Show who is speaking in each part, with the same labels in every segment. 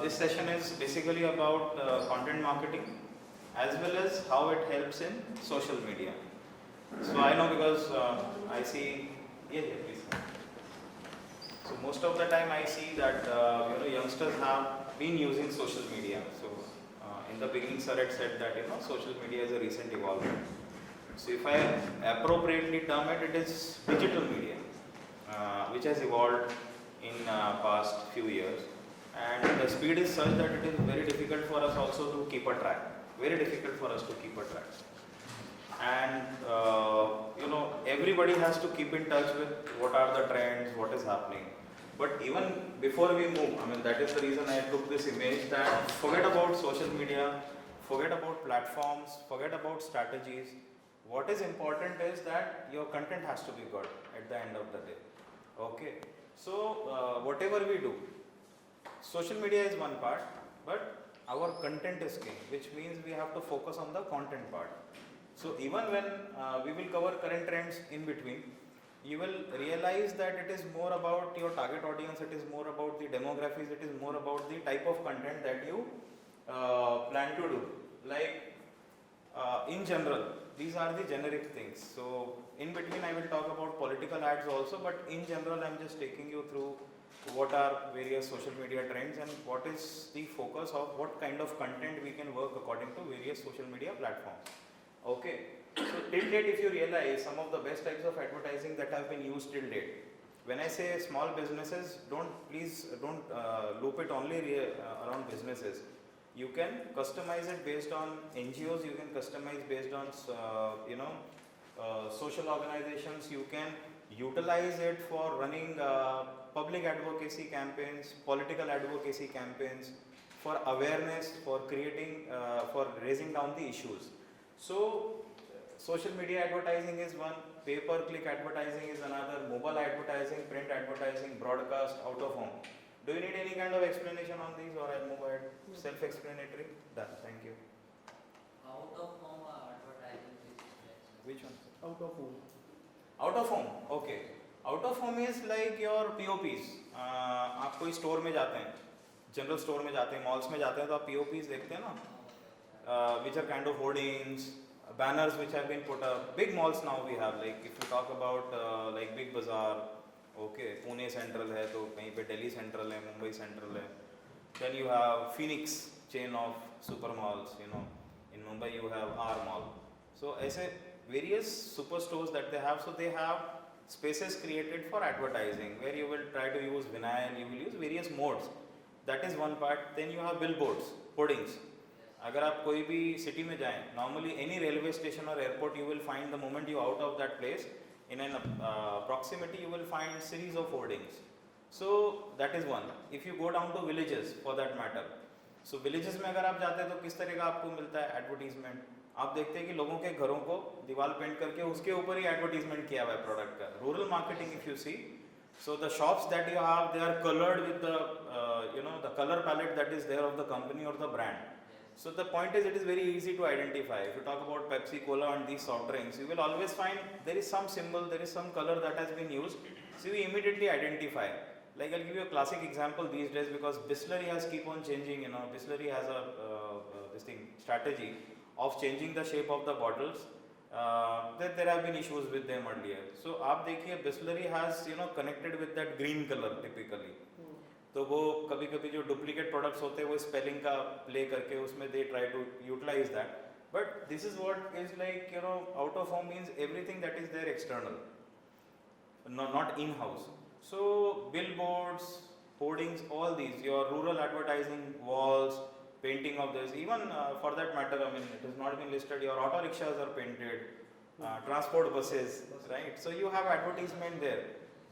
Speaker 1: This session is basically about content marketing as well as how it helps in social media. So I know because I see, yeah, please. So most of the time I see that youngsters have been using social media. So in the beginning, sir had said that social media is a recent evolvement. So if I appropriately term it, it is digital media, which has evolved in past few years, and the speed is such that it is very difficult for us also to keep a track. Very difficult for us to keep a track. And everybody has to keep in touch with what are the trends, what is happening. But even before we move, I mean, that is the reason I took this image, that forget about social media, forget about platforms, forget about strategies. What is important is that your content has to be good at the end of the day. Okay. So whatever we do, social media is one part, but our content is king, which means we have to focus on the content part. So even when we will cover current trends in between, you will realize that it is more about your target audience, it is more about the demographics, it is more about the type of content that you plan to do. Like in general, these are the generic things. So in between I will talk about political ads also, but in general I am just taking you through what are various social media trends and what is the focus of what kind of content we can work according to various social media platforms. Okay, so till date, if you realize some of the best types of advertising that have been used till date, when I say small businesses, please don't loop it only around businesses. You can customize it based on NGOs, you can customize based on social organizations, you can utilize it for running public advocacy campaigns, political advocacy campaigns, for awareness, for creating, for raising down the issues. So social media advertising is one, pay-per-click advertising is another, mobile advertising, print advertising, broadcast, out of home. Do you need any kind of explanation on these, or I'll move ahead? Self-explanatory? Done. Thank you.
Speaker 2: Out of home advertising is
Speaker 1: Which one?
Speaker 3: Out of home.
Speaker 1: Out of home. Okay. Out of home is like your POPs. आप कोई store में जाते हैं, general store में जाते हैं, malls में जाते हैं, तो आप POPs देखते हैं ना, which are kind of hoardings, banners which have been put up. Big malls now we have, like if you talk about like Big Bazaar, okay, Pune Central है, तो कहीं पे Delhi Central है, Mumbai Central है. Then you have Phoenix chain of super malls, in Mumbai you have R Mall. So ऐसे various superstores that they have, so they have spaces created for advertising where you will try to use vinyl, you will use various modes. That is one part. Then you have billboards, hoardings. अगर आप कोई भी city में जाएं, normally any railway station or airport, you will find the moment you out of that place, in an proximity, you will find series of hoardings. So that is one. If you go down to villages, for that matter, so villages में अगर आप जाते हैं तो किस तरह का आपको मिलता है advertisement? आप देखते हैं कि लोगों के घरों को दीवार पेंट करके उसके ऊपर ही एडवर्टीजमेंट किया हुआ है प्रोडक्ट का. Rural marketing if you see, so the shops that you have, they are colored with the the color palette that is there of the company or the brand. So the point is, it is very easy to identify. If you talk about Pepsi, Cola and these soft drinks, you will always find there is some symbol, there is some color that has been used, so you immediately identify. Like I'll give you a classic example these days, because Bisleri has keep on changing, Bisleri has a strategy of changing the shape of the bottles. There have been issues with them earlier. So आप देखिए, Bisleri has connected with that green color typically. तो वो कभी कभी जो duplicate products होते हैं वो स्पेलिंग का प्ले करके उसमें they try to utilize that. But this is what is like out of home means everything that is there external, not in house. So billboards, hoardings, all these, your rural advertising, walls, painting of this, even for that matter, I mean, it has not been listed, your auto rickshaws are painted, transport buses, right? So you have advertisement there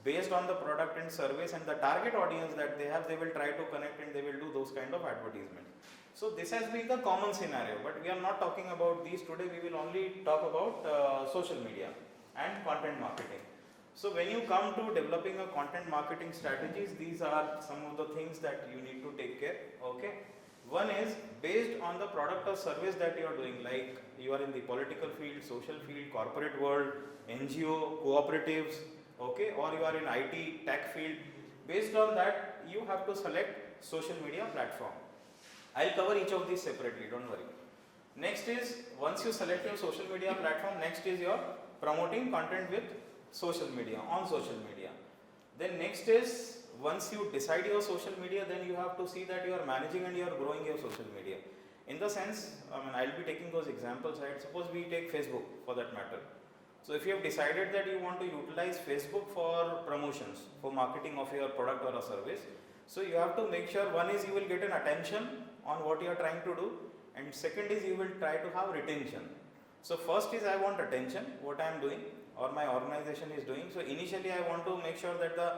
Speaker 1: based on the product and service and the target audience that they have. They will try to connect and they will do those kind of advertisements. So this has been the common scenario, but we are not talking about these today. We will only talk about social media and content marketing. So when you come to developing a content marketing strategies, these are some of the things that you need to take care. Okay, one is based on the product or service that you are doing, like you are in the political field, social field, corporate world, NGO, cooperatives, okay, or you are in IT, tech field. Based on that, you have to select social media platform. I'll cover each of these separately, don't worry. Next is, once you select your social media platform, next is your promoting content with social media, on social media. Then next is, once you decide your social media, then you have to see that you are managing and you are growing your social media. In the sense, I'll be taking those examples, right? Suppose we take Facebook for that matter. So if you have decided that you want to utilize Facebook for promotions, for marketing of your product or a service, so you have to make sure, one is you will get an attention on what you are trying to do, and second is you will try to have retention. So first is I want attention, what I am doing or my organization is doing. So initially I want to make sure that the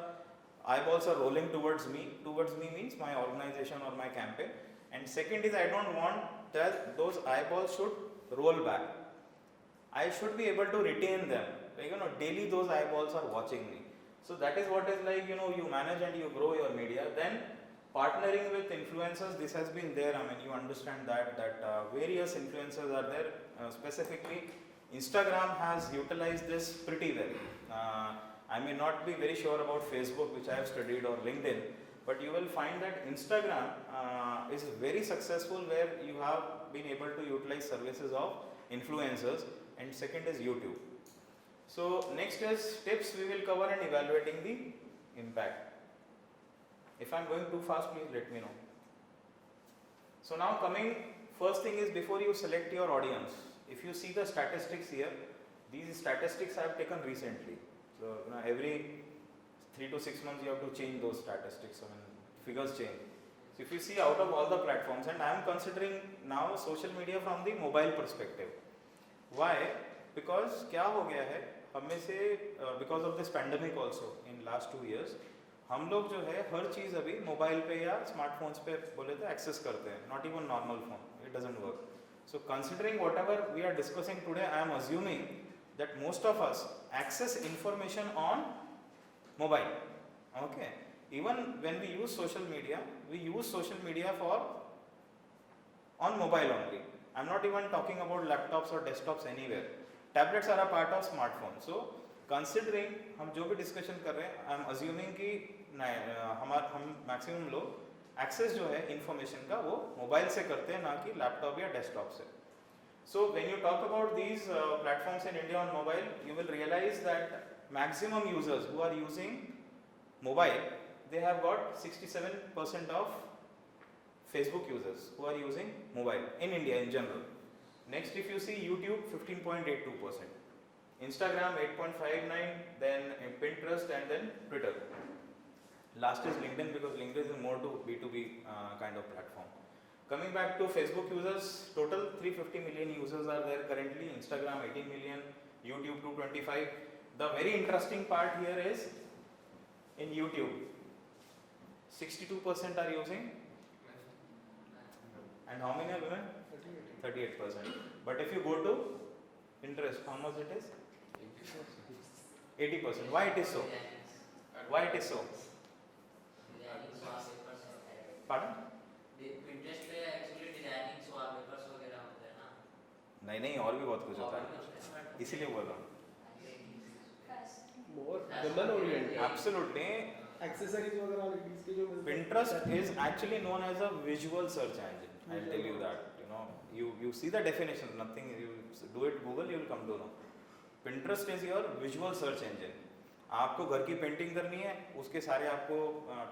Speaker 1: eyeballs are rolling towards me. Towards me means my organization or my campaign. And second is I don't want that those eyeballs should roll back. I should be able to retain them. Like, daily those eyeballs are watching me. So that is what is like, you manage and you grow your media. Then partnering with influencers, this has been there. You understand that various influencers are there. Specifically, Instagram has utilized this pretty well. I may not be very sure about Facebook, which I have studied, or LinkedIn, but you will find that Instagram is very successful, where you have been able to utilize services of influencers, and second is YouTube. So next is tips we will cover and evaluating the impact. If I am going too fast, please let me know. So now coming, first thing is, before you select your audience, if you see the statistics here, these statistics I have taken recently. So every 3 to 6 months you have to change those statistics, figures change. So if you see out of all the platforms, and I am considering now social media from the mobile perspective. Why? Because क्या हो गया है, हम में से because of this pandemic also in last 2 years, हम लोग जो है हर चीज़ अभी मोबाइल पे या स्मार्टफोन्स पे बोले तो एक्सेस करते हैं, not even normal phone, it doesn't work. So considering whatever we are discussing today, I am assuming that most of us access information on mobile. Okay. Even when we use social media, we use social media for on mobile only. I'm not even talking about laptops or desktops anywhere. Tablets are a part of smartphone. So considering हम जो भी discussion कर रहे हैं, I'm assuming कि हम maximum लोग access जो है information का वो mobile से करते हैं, ना कि laptop या desktop से. So when you talk about these platforms in India on mobile, you will realize that maximum users who are using mobile, they have got 67% of Facebook users who are using mobile in India in general. Next, if you see YouTube, 15.82%, Instagram 8.59%, then Pinterest, and then Twitter. Last is LinkedIn, because LinkedIn is more to B2B kind of platform. Coming back to Facebook users, total 350 million users are there currently, Instagram 18 million, YouTube 225. The very interesting part here is, in YouTube, 62% are using, and how many are women? 38%. But if you go to Pinterest, how much it is? 80%. Why it is so? Why it is so? Pardon?
Speaker 2: Pinterest पे actually designing wallpapers वगैरह होते हैं ना?
Speaker 1: नहीं और भी बहुत कुछ होता है, इसीलिए बोल रहा हूँ.
Speaker 3: More women oriented.
Speaker 1: Absolutely.
Speaker 3: Accessories वगैरह ladies के जो
Speaker 1: Pinterest is actually known as a visual search engine. I'll tell you that. You see the definition. Nothing. You do it Google, you will come to know. Pinterest is your visual search engine. आपको घर की painting करनी है, उसके सारे आपको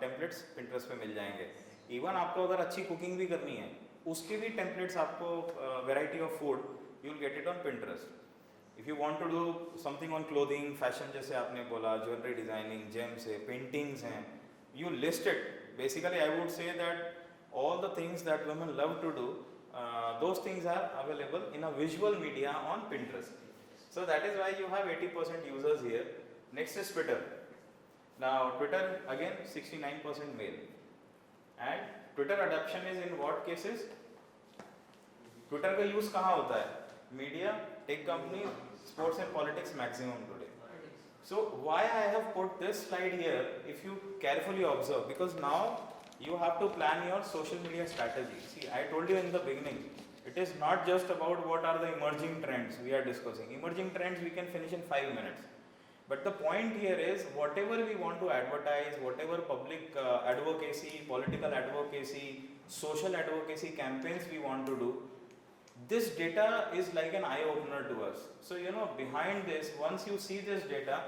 Speaker 1: templates Pinterest पे मिल जाएंगे. इवन आपको अगर अच्छी कुकिंग भी करनी है, उसके भी टेम्पलेट्स आपको variety of food you will get it on Pinterest. If you want to do something on clothing, fashion जैसे आपने बोला, ज्वेलरी डिजाइनिंग, जेम्स है, पेंटिंग्स हैं, you list it. Basically, I would say that all the things that women love to do, those things are available in a visual media on Pinterest. So that is why you have 80% users here. Next is Twitter. Now Twitter again 69% male. And Twitter adoption is in what cases? Twitter का use कहाँ होता है? Media, tech companies, sports and politics maximum today. So why I have put this slide here, if you carefully observe, because now you have to plan your social media strategy. See, I told you in the beginning, it is not just about what are the emerging trends we are discussing. Emerging trends we can finish in 5 minutes. But the point here is whatever we want to advertise, whatever public advocacy, political advocacy, social advocacy campaigns we want to do, this data is like an eye opener to us. So behind this, once you see this data,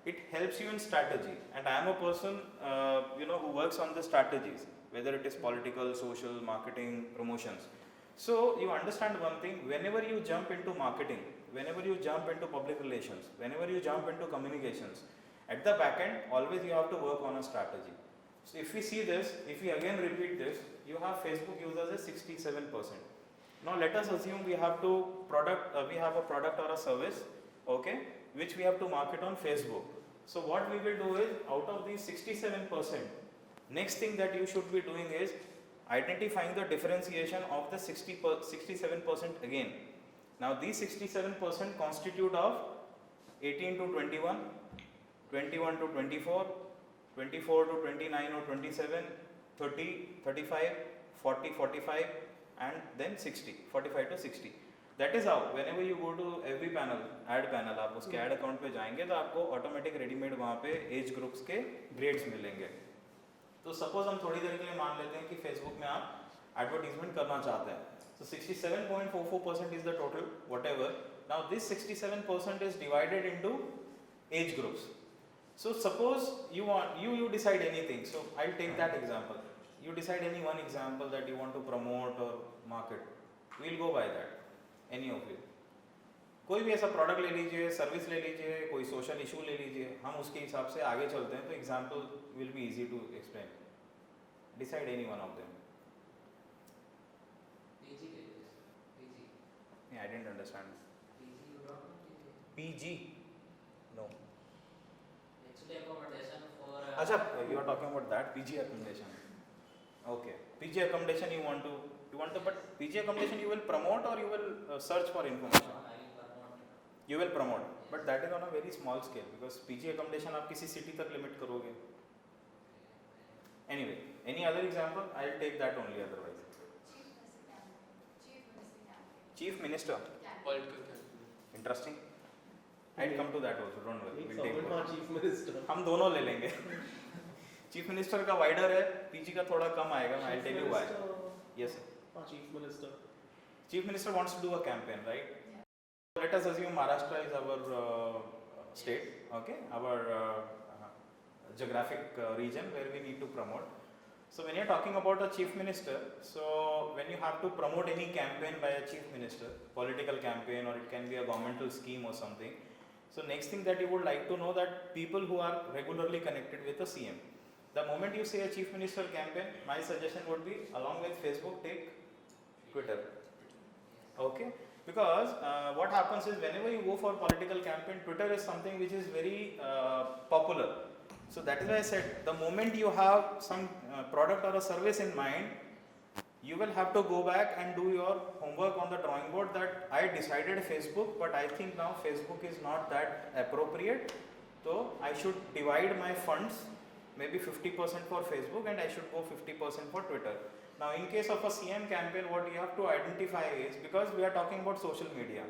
Speaker 1: it helps you in strategy. And I am a person who works on the strategies, whether it is political, social, marketing, promotions. So you understand one thing, whenever you jump into marketing, whenever you jump into public relations, whenever you jump into communications, at the back end, always you have to work on a strategy. So if we see this, if we again repeat this, you have Facebook users as 67%. Now let us assume we have we have a product or a service, okay, which we have to market on Facebook. So what we will do is, out of these 67%, next thing that you should be doing is identifying the differentiation of the 67% again. Now these 67% constitute of 18 to 21, 21 to 24, 24 to 29 or 27, 30, 35, 40, 45 and then 60, 45 to 60. That is how whenever you go to every panel, ad panel, आप उसके ad account पे जाएंगे तो आपको automatic ready-made वहाँ पे age groups के grades मिलेंगे. तो suppose हम थोड़ी देर के लिए मान लेते हैं कि Facebook में आप advertisement करना चाहते हैं. So 67.44% is the total, whatever. Now this 67% is divided into age groups. So suppose you decide anything. So I'll take that example. You decide any one example that you want to promote or market. We'll go by that. Any of you. कोई भी ऐसा product ले लीजिए, service ले लीजिए, कोई social issue ले लीजिए, हम उसके हिसाब से आगे चलते हैं तो example will be easy to explain. Decide any one of them. I didn't understand. PG? No.
Speaker 2: Actually, accommodation for.
Speaker 1: Acha, you are talking about that PG accommodation. Okay. PG accommodation you want to, but PG accommodation you will promote or you will search for information? You will promote, but that is on a very small scale because PG accommodation आप किसी city तक limit करोगे. Anyway, any other example? I'll take that only otherwise. Chief Minister.
Speaker 3: Political campaign.
Speaker 1: Interesting. I'll come to that also. Don't worry. We'll take both.
Speaker 3: Chief Minister.
Speaker 1: हम दोनों ले लेंगे. Chief Minister का wider है, PG का थोड़ा कम आएगा. I'll tell you why. Yes.
Speaker 3: Chief Minister.
Speaker 1: Chief Minister wants to do a campaign, right? Let us assume Maharashtra is our state, okay? Our geographic region where we need to promote. So when you're talking about a chief minister, so when you have to promote any campaign by a chief minister, political campaign or it can be a governmental scheme or something, so next thing that you would like to know that people who are regularly connected with the CM. The moment you say a chief minister campaign, my suggestion would be along with Facebook, take Twitter. Okay? Because what happens is whenever you go for political campaign, Twitter is something which is very popular. So that is why I said the moment you have some product or a service in mind, you will have to go back and do your homework on the drawing board that I decided Facebook, but I think now Facebook is not that appropriate. So I should divide my funds, maybe 50% for Facebook and I should go 50% for Twitter. Now in case of a CM campaign, what you have to identify is, because we are talking about social media,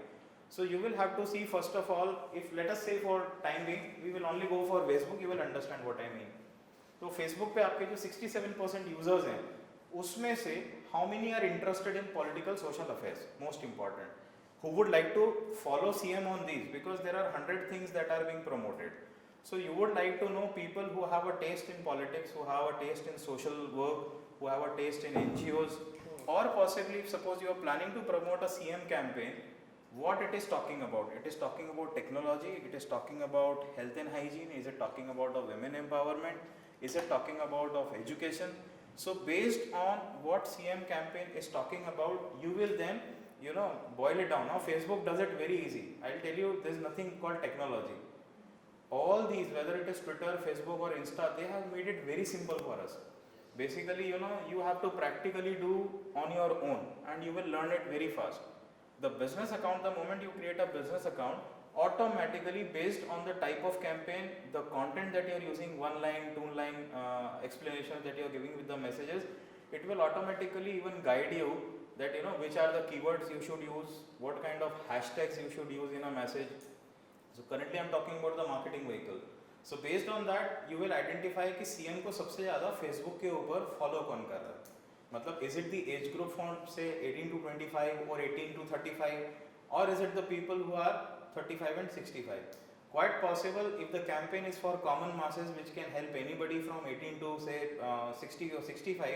Speaker 1: so you will have to see first of all, if let us say for time being, we will only go for Facebook, you will understand what I mean. So Facebook पे आपके जो 67% users हैं, उसमें से how many are interested in political social affairs, most important, who would like to follow CM on these, because there are 100 things that are being promoted. So you would like to know people who have a taste in politics, who have a taste in social work, who have a taste in NGOs, or possibly if suppose you are planning to promote a CM campaign, what it is talking about. It is talking about technology, it is talking about health and hygiene, is it talking about of women empowerment, is it talking about of education. So based on what CM campaign is talking about, you will then boil it down. Now Facebook does it very easy. I'll tell you, there is nothing called technology. All these, whether it is Twitter, Facebook or Insta, they have made it very simple for us. Basically, you have to practically do on your own and you will learn it very fast. The business account, the moment you create a business account, automatically based on the type of campaign, the content that you are using, 1 line, 2 line explanation that you are giving with the messages, it will automatically even guide you that which are the keywords you should use, what kind of hashtags you should use in a message. So currently I'm talking about the marketing vehicle. So based on that you will identify कि CM को सबसे ज़्यादा Facebook के ऊपर follow कौन कर रहा है. मतलब is it the age group from say 18 to 25 or 18 to 35 or is it the people who are 35 and 65? Quite possible if the campaign is for common masses which can help anybody from 18 to say 60 or 65,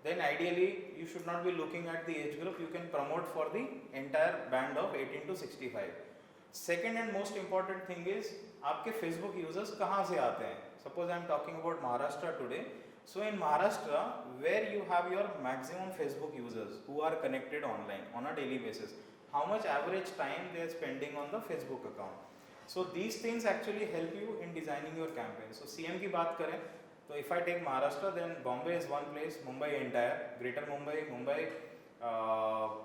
Speaker 1: then ideally you should not be looking at the age group, you can promote for the entire band of 18 to 65. Second and most important thing is आपके Facebook users कहाँ से आते हैं. Suppose I am talking about Maharashtra today. So in Maharashtra where you have your maximum Facebook users who are connected online on a daily basis, how much average time they are spending on the Facebook account. So these things actually help you in designing your campaign. So CM की बात करें तो if I take Maharashtra, then Bombay is one place, Mumbai entire, Greater Mumbai,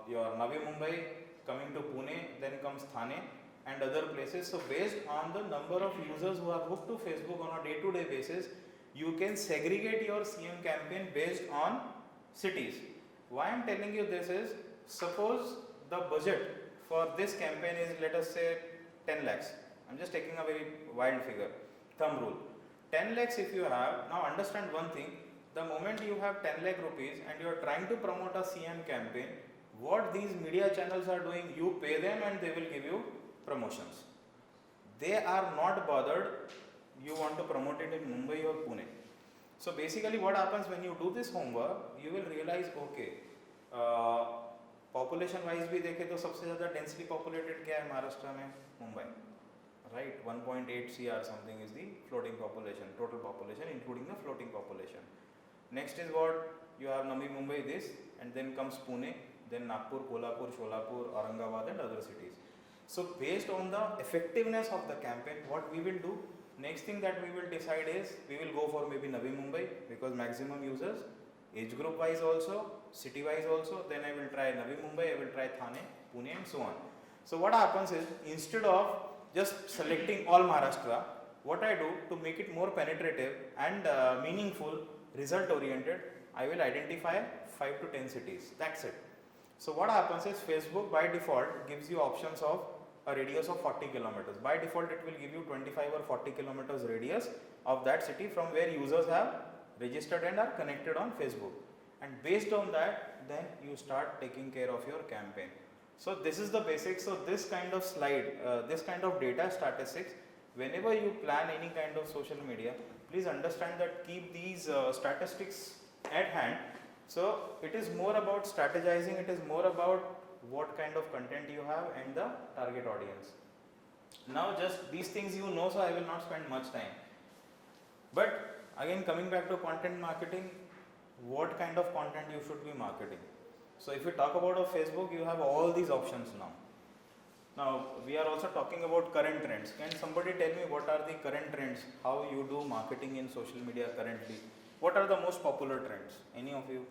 Speaker 1: your Navi Mumbai, coming to Pune, then comes Thane and other places. So based on the number of users who are hooked to Facebook on a day-to-day basis, you can segregate your CM campaign based on cities. Why I am telling you this is, suppose the budget for this campaign is, let us say, 10 lakhs. I am just taking a very wild figure, thumb rule. 10 lakhs if you have, now understand one thing, the moment you have 10 lakh rupees and you are trying to promote a CM campaign, what these media channels are doing, you pay them and they will give you promotions. They are not bothered you want to promote it in Mumbai or Pune. So basically what happens when you do this homework, you will realize, okay, population wise भी देखें तो सबसे ज़्यादा densely populated क्या है महाराष्ट्र में? Mumbai, right? 1.8 CR something is the floating population, total population including the floating population. Next is what you have Navi Mumbai this, and then comes Pune, then Nagpur, Kolhapur, Sholapur, Aurangabad and other cities. So based on the effectiveness of the campaign, what we will do, next thing that we will decide is, we will go for maybe Navi Mumbai because maximum users, age group wise also, city wise also, then I will try Navi Mumbai, I will try Thane, Pune and so on. So what happens is, instead of just selecting all Maharashtra, what I do to make it more penetrative and meaningful, result oriented, I will identify 5 to 10 cities, that's it. So what happens is, Facebook by default gives you options of a radius of 40 kilometers. By default it will give you 25 or 40 kilometers radius of that city from where users have registered and are connected on Facebook. And based on that, then you start taking care of your campaign. So this is the basics. So this kind of slide, this kind of data statistics, whenever you plan any kind of social media, please understand that keep these statistics at hand. So it is more about strategizing, it is more about what kind of content you have and the target audience. Now just these things you know, so I will not spend much time. But again, coming back to content marketing, what kind of content you should be marketing. So if you talk about Facebook, you have all these options now. Now we are also talking about current trends. Can somebody tell me what are the current trends? How you do marketing in social media currently? What are the most popular trends? Any of you?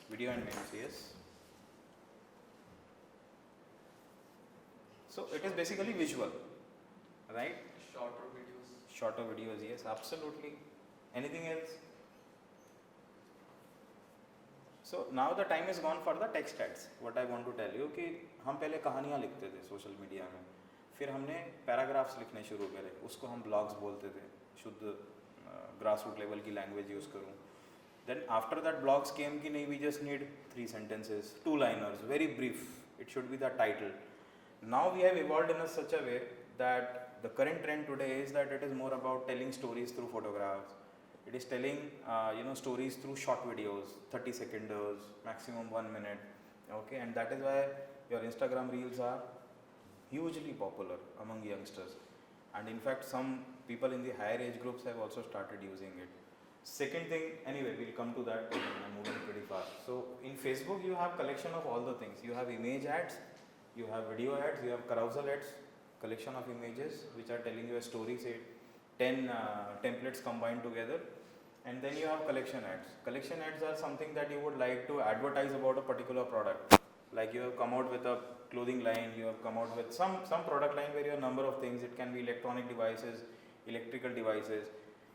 Speaker 1: Video and memes, yes. So it is basically visual, right?
Speaker 3: Shorter videos.
Speaker 1: Shorter videos, yes, absolutely. Anything else? So now the time is gone for the text ads. What I want to tell you कि हम पहले कहानियाँ लिखते थे social media में, फिर हमने paragraphs लिखने शुरू करे, उसको हम ब्लॉग्स बोलते थे, शुद्ध ग्रास रूट लेवल की लैंग्वेज यूज़ करूँ. Then after that blogs came कि नहीं, we just need 3 sentences, 2-liners, very brief, it should be the title. Now we have evolved in such a way that the current trend today is that it is more about telling stories through photographs. It is telling stories through short videos, 30 seconders, maximum 1 minute, okay, and that is why your Instagram reels are hugely popular among youngsters, and in fact some people in the higher age groups have also started using it. Second thing, anyway, we'll come to that, I'm moving pretty fast. So in Facebook you have collection of all the things. You have image ads, you have video ads, you have carousel ads, collection of images which are telling you a story, say 10 templates combined together, and then you have collection ads. Collection ads are something that you would like to advertise about a particular product. Like you have come out with a clothing line, you have come out with some product line where you have a number of things. It can be electronic devices, electrical devices.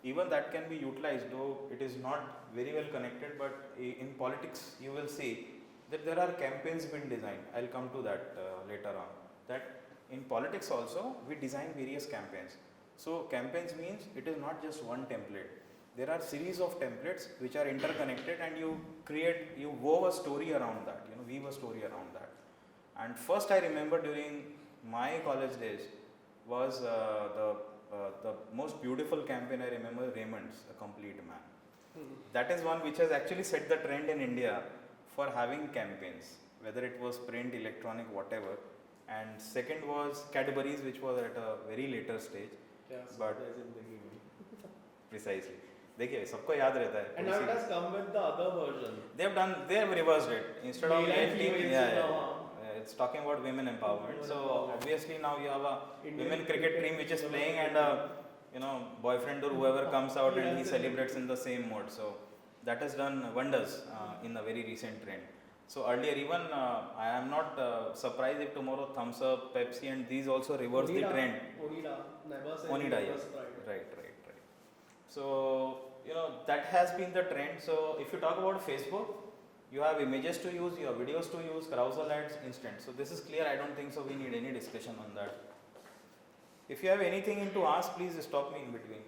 Speaker 1: Even that can be utilized, though it is not very well connected, but in politics you will see that there are campaigns been designed. I'll come to that later on. That in politics also we design various campaigns. So campaigns means it is not just one template. There are series of templates which are interconnected, and you wove a story around that. Weave a story around that. And first I remember during my college days was the most beautiful campaign I remember, Raymond's A Complete Man. That is one which has actually set the trend in India for having campaigns, whether it was print, electronic, whatever. And second was Cadbury's, which was at a very later stage. But precisely. देखिए सबको याद रहता है.
Speaker 3: And now it has come with the other version.
Speaker 1: They have reversed it. Instead of
Speaker 3: Male and female,
Speaker 1: it's talking about women empowerment. So
Speaker 3: empowerment.
Speaker 1: obviously now you have a
Speaker 3: Indian
Speaker 1: women cricket team which is playing, and boyfriend or whoever comes out and he celebrates in the same mode. So that has done wonders in a very recent trend. So earlier even I am not surprised if tomorrow Thumbs Up, Pepsi and these also reverse the trend.
Speaker 3: Onida, never said
Speaker 1: Onida,
Speaker 3: never
Speaker 1: yes.
Speaker 3: tried.
Speaker 1: Right. So that has been the trend. So if you talk about Facebook, you have images to use, you have videos to use, carousel ads, instant. So this is clear. I don't think so we need any discussion on that. If you have anything to ask, please stop me in between.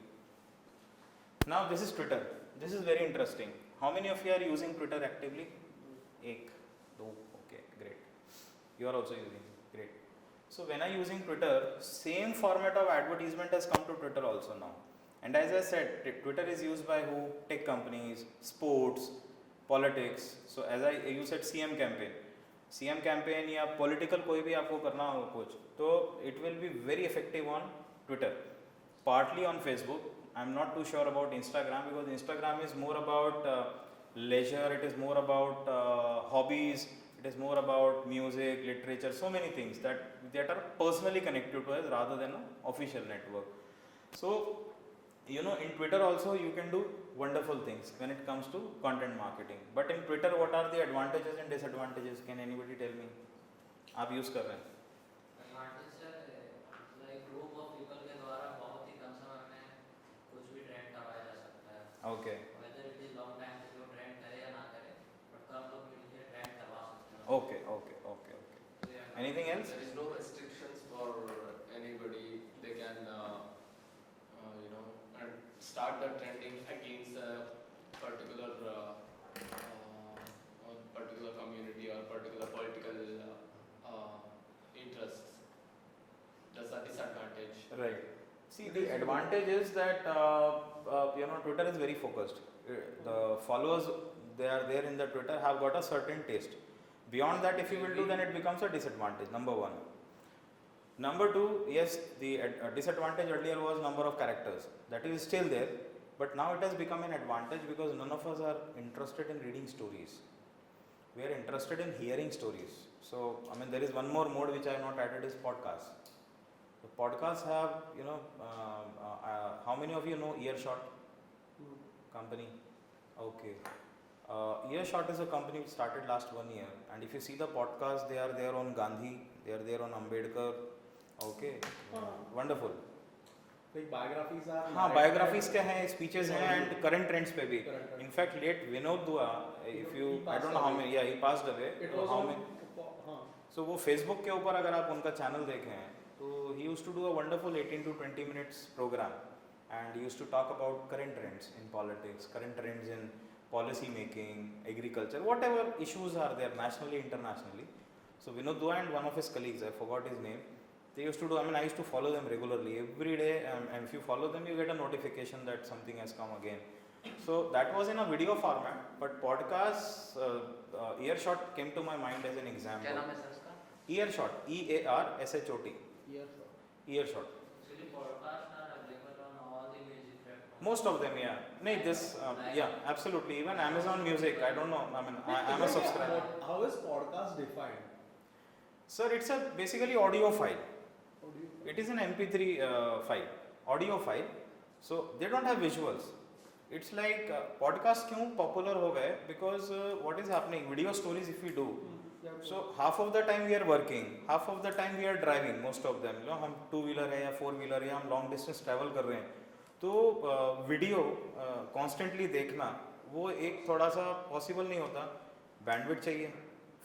Speaker 1: Now this is Twitter. This is very interesting. How many of you are using Twitter actively? Ek, do, okay, great. You are also using, great. So when I using Twitter, same format of advertisement has come to Twitter also now. And as I said, Twitter is used by who? Tech companies, sports, politics. So as you said, CM campaign या political कोई भी आपको करना हो कुछ, तो it will be very effective on Twitter. Partly on Facebook. I'm not too sure about Instagram, because Instagram is more about leisure. It is more about hobbies. It is more about music, literature, so many things that are personally connected to us rather than an official network. So in Twitter also you can do wonderful things when it comes to content marketing. But in Twitter, what are the advantages and disadvantages? Can anybody tell me? आप use कर रहे हैं?
Speaker 2: Advantage sir, like group of people के द्वारा बहुत ही कम समय में कुछ भी ट्रेंड करवाया जा सकता है.
Speaker 1: Okay.
Speaker 2: Whether it is long time से जो ट्रेंड करे या ना करे, but कम लोग मिलकर ट्रेंड करवा सकते हैं.
Speaker 1: Okay.
Speaker 2: So, yeah.
Speaker 1: Anything else?
Speaker 3: There is no restrictions for anybody. They can, start the trending against a particular community or particular political interests. That's a disadvantage.
Speaker 1: Right. See, the advantage is that Twitter is very focused. The followers they are there in the Twitter have got a certain taste. Beyond that, if you will do, then it becomes a disadvantage. Number one. Number two, yes, the disadvantage earlier was number of characters. That is still there, but now it has become an advantage because none of us are interested in reading stories. We are interested in hearing stories. So, there is one more mode which I have not added is podcasts. The podcasts have, how many of you know Earshot company? Okay. Earshot is a company which started last 1 year, and if you see the podcast, they are there on Gandhi, they are there on Ambedkar. Okay, wonderful.
Speaker 3: Like biographies are.
Speaker 1: Biographies के हैं, speeches हैं, and current trends पे भी. In fact, late Vinod Dua, if you, I don't know how many, he passed away.
Speaker 3: It was
Speaker 1: how
Speaker 3: on.
Speaker 1: many? So वो Facebook के ऊपर अगर आप उनका channel देखें, तो he used to do a wonderful 18 to 20 minutes program, and he used to talk about current trends in politics, current trends in policy making, agriculture, whatever issues are there nationally, internationally. So Vinod Dua and one of his colleagues, I forgot his name, they used to do, I used to follow them regularly every day, and if you follow them, you get a notification that something has come again. So that was in a video format, but podcasts, Earshot came to my mind as an example.
Speaker 2: क्या नाम है sir इसका?
Speaker 1: Earshot, E-A-R-S-H-O-T. Earshot.
Speaker 2: Actually, podcasts are available on all the music platforms.
Speaker 1: Most of them, yeah. No, this, yeah, absolutely. Even Amazon Music, I don't know. I'm a subscriber.
Speaker 3: How is podcast defined?
Speaker 1: Sir, it's basically audio file. It is an MP3 file, audio file. So they don't have visuals. It's like podcast क्यों popular हो गए? Because what is happening? Video stories if we do. So half of the time we are working, half of the time we are driving. Most of them, हम 2-wheeler है या 4-wheeler है, हम long distance travel कर रहे हैं. तो video constantly देखना वो एक थोड़ा सा पॉसिबल नहीं होता. बैंडविड्थ चाहिए,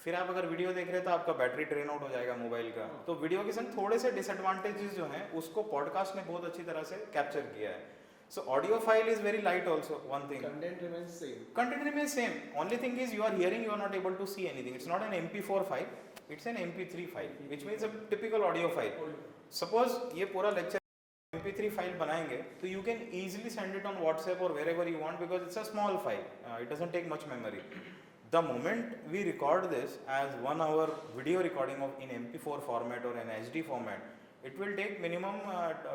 Speaker 1: फिर आप अगर वीडियो देख रहे हैं तो आपका बैटरी ड्रेन आउट हो जाएगा मोबाइल का। तो वीडियो के संग थोड़े से डिसएडवांटेजेस जो हैं उसको पॉडकास्ट ने बहुत अच्छी तरह से कैप्चर किया है। So audio file is very light also, one thing.
Speaker 3: Content remains same.
Speaker 1: Content remains same. Only thing is you are hearing, you are not able to see anything. It's not an MP4 file, it's an MP3 file, which means a typical audio file. Suppose ये पूरा lecture MP3 file बनाएंगे तो you can easily send it on WhatsApp or wherever you want because it's a small file. It doesn't take much memory. The moment we record this as 1 hour video recording of in MP4 format or an HD format, it will take minimum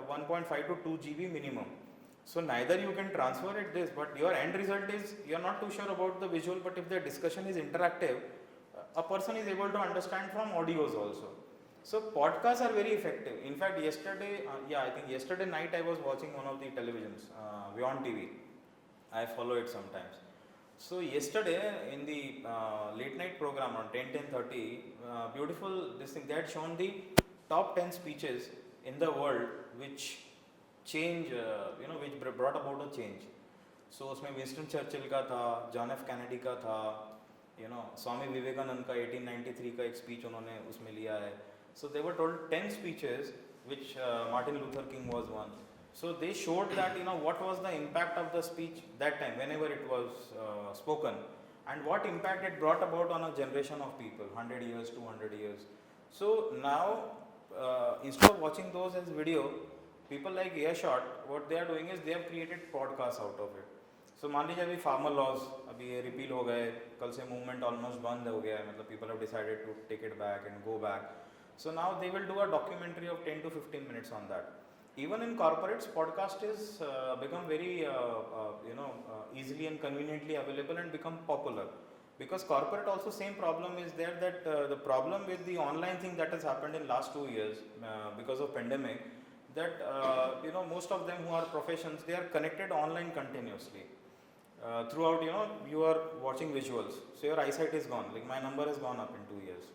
Speaker 1: 1.5 to 2 GB minimum. So neither you can transfer it this, but your end result is you are not too sure about the visual, but if the discussion is interactive, a person is able to understand from audios also. So podcasts are very effective. In fact, yesterday, I think yesterday night I was watching one of the televisions, Beyond TV. I follow it sometimes. So yesterday in the late night program on 10:30, beautiful this thing, they had shown the top 10 speeches in the world which change, which brought about a change. So उसमें Winston Churchill का था, John F Kennedy का था, स्वामी विवेकानंद का 1893 का एक speech उन्होंने उसमें लिया है. So they were told 10 speeches which Martin Luther King was one. So they showed that what was the impact of the speech that time whenever it was spoken, and what impact it brought about on a generation of people, 100 years, 200 years. So now instead of watching those as video, people like Earshot, what they are doing is they have created podcasts out of it. So मान लीजिए अभी farmer laws अभी ये repeal हो गए, कल से movement almost बंद हो गया है, मतलब people have decided to take it back and go back. So now they will do a documentary of 10 to 15 minutes on that. Even in corporates, podcast is become very easily and conveniently available and become popular. Because corporate also same problem is there, that the problem with the online thing that has happened in last 2 years because of pandemic, that most of them who are professions, they are connected online continuously. Throughout, you are watching visuals, so your eyesight is gone. Like my number has gone up in 2 years.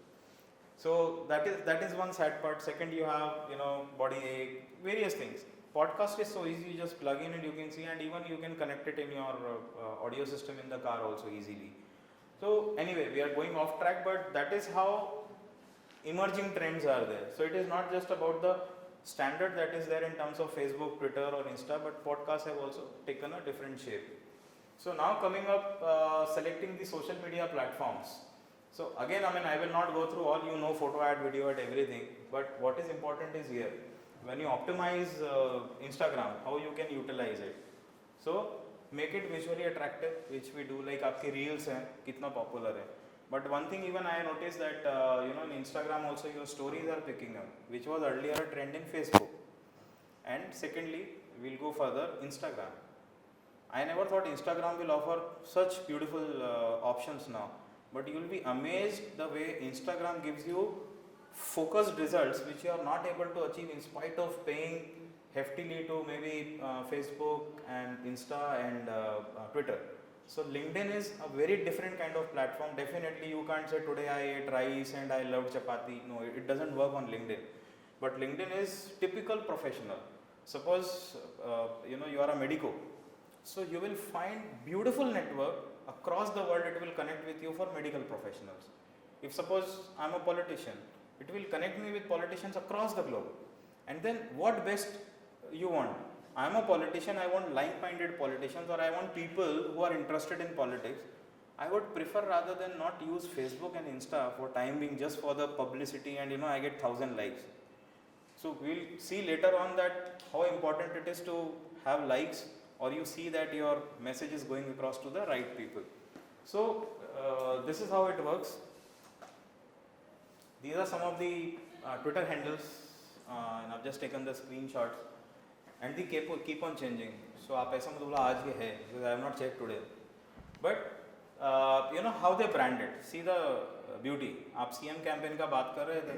Speaker 1: So that is one sad part. Second, you have body ache, various things. Podcast is so easy, you just plug in and you can see, and even you can connect it in your audio system in the car also easily. So anyway, we are going off track, but that is how emerging trends are there. So it is not just about the standard that is there in terms of Facebook, Twitter or Insta, but podcasts have also taken a different shape. So now coming up, selecting the social media platforms. So again, I will not go through all, photo ad, video ad, everything, but what is important is here, when you optimize Instagram, how you can utilize it. So make it visually attractive, which we do, like आपके reels हैं, कितना popular है. But one thing even I noticed that in Instagram also your stories are picking up, which was earlier a trend in Facebook. And secondly, we'll go further, Instagram. I never thought Instagram will offer such beautiful options now, but you will be amazed the way Instagram gives you focused results which you are not able to achieve in spite of paying heftily to maybe Facebook and Insta and Twitter. So LinkedIn is a very different kind of platform. Definitely you can't say today I ate rice and I loved chapati. No, it doesn't work on LinkedIn. But LinkedIn is typical professional. Suppose you are a medico. So you will find beautiful network across the world. It will connect with you for medical professionals. If suppose I'm a politician, it will connect me with politicians across the globe. And then what best you want? I'm a politician, I want like-minded politicians, or I want people who are interested in politics. I would prefer rather than not use Facebook and Insta for time being just for the publicity and I get 1,000 likes. So we'll see later on that how important it is to have likes, or you see that your message is going across to the right people. So this is how it works. These are some of the Twitter handles, and I've just taken the screenshots. And they keep on changing. So आप ऐसा मतलब आज ये है, because I have not checked today. But how they brand it. See the beauty. आप CM campaign का बात कर रहे थे,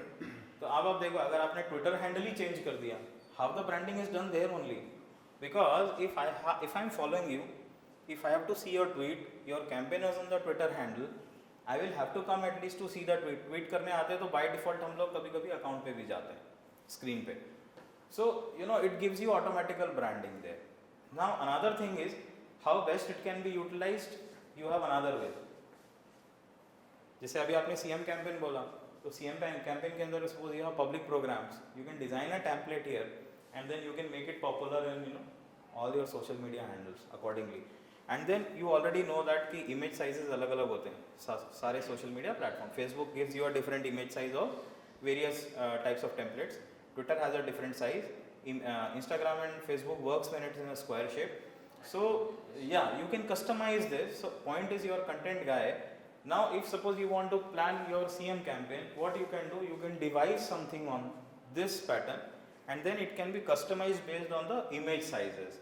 Speaker 1: तो अब आप देखो अगर आपने Twitter handle ही change कर दिया, how the branding is done there only. Because if I'm following you, if I have to see your tweet, your campaign is on the Twitter handle, I will have to come at least to see the tweet. Tweet करने आते हैं तो by default हम लोग कभी-कभी account पे भी जाते हैं, screen पे. So it gives you automatical branding there. Now another thing is how best it can be utilized. You have another way. जैसे अभी आपने CM कैंपेन बोला, तो CM कैंपेन के अंदर suppose you have public programs, you can design a template here and then you can make it popular in all your social media handles accordingly. And then you already know that कि image sizes अलग अलग होते हैं सारे social media platform. Facebook gives you a different image size of various types of templates. Twitter has a different size. Instagram and Facebook works when it's in a square shape. So yeah, you can customize this. So point is, your content guy. Now if suppose you want to plan your CM campaign, what you can do, you can devise something on this pattern and then it can be customized based on the image sizes,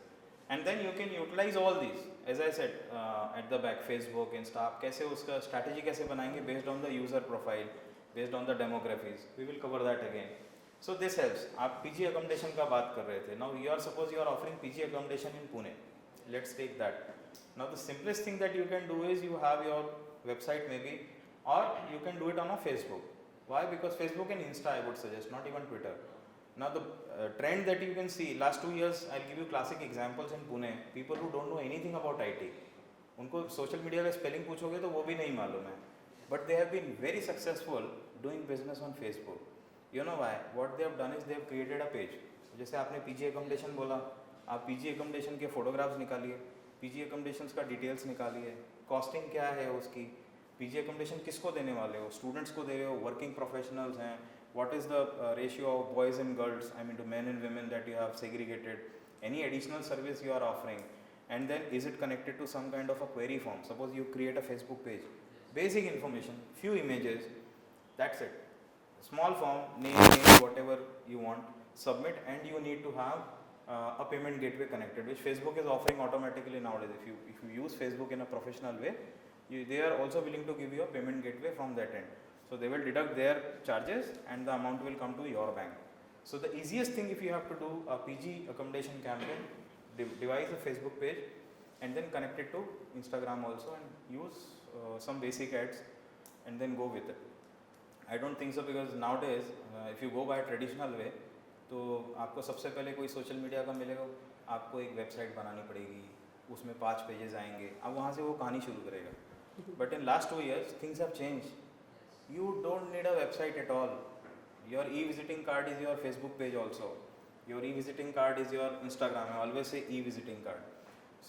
Speaker 1: and then you can utilize all these. As I said at the back, Facebook, Insta, आप कैसे उसका strategy कैसे बनाएंगे based on the user profile, based on the demographics. We will cover that again. So this helps. आप PG accommodation का बात कर रहे थे. Now you are suppose you are offering PG accommodation in Pune. Let's take that. Now the simplest thing that you can do is you have your website maybe, or you can do it on a Facebook. Why? Because Facebook and Insta I would suggest, not even Twitter. Now the trend that you can see last 2 years, I'll give you classic examples in Pune. People who don't know anything about IT, उनको social media का spelling पूछोगे तो वो भी नहीं मालूम है. But they have been very successful doing business on Facebook. You know why? What they have done is they have created a page. जैसे आपने PG accommodation बोला, आप PG accommodation के photographs निकालिए, PG accommodations का details निकालिए, costing क्या है उसकी, PG accommodation किसको देने वाले हो, students को दे रहे हो, working professionals हैं, what is the ratio of boys and girls, I mean to men and women that you have segregated, any additional service you are offering, and then is it connected to some kind of a query form. Suppose you create a Facebook page, basic information, few images, that's it. Small form, name, whatever you want, submit, and you need to have a payment gateway connected, which Facebook is offering automatically nowadays. If you use Facebook in a professional way, they are also willing to give you a payment gateway from that end. So they will deduct their charges and the amount will come to your bank. So the easiest thing, if you have to do a PG accommodation campaign, devise a Facebook page and then connect it to Instagram also and use some basic ads and then go with it. I don't think so, because nowadays if you go by a traditional way, तो आपको सबसे पहले कोई social media का मिलेगा, आपको एक website बनानी पड़ेगी, उसमें 5 पेजेस आएंगे, अब वहाँ से वो कहानी शुरू करेगा. But in last 2 years things have changed. You don't need a website at all. Your e-visiting card is your Facebook page also. Your e-visiting card is your Instagram. I always say e-visiting card.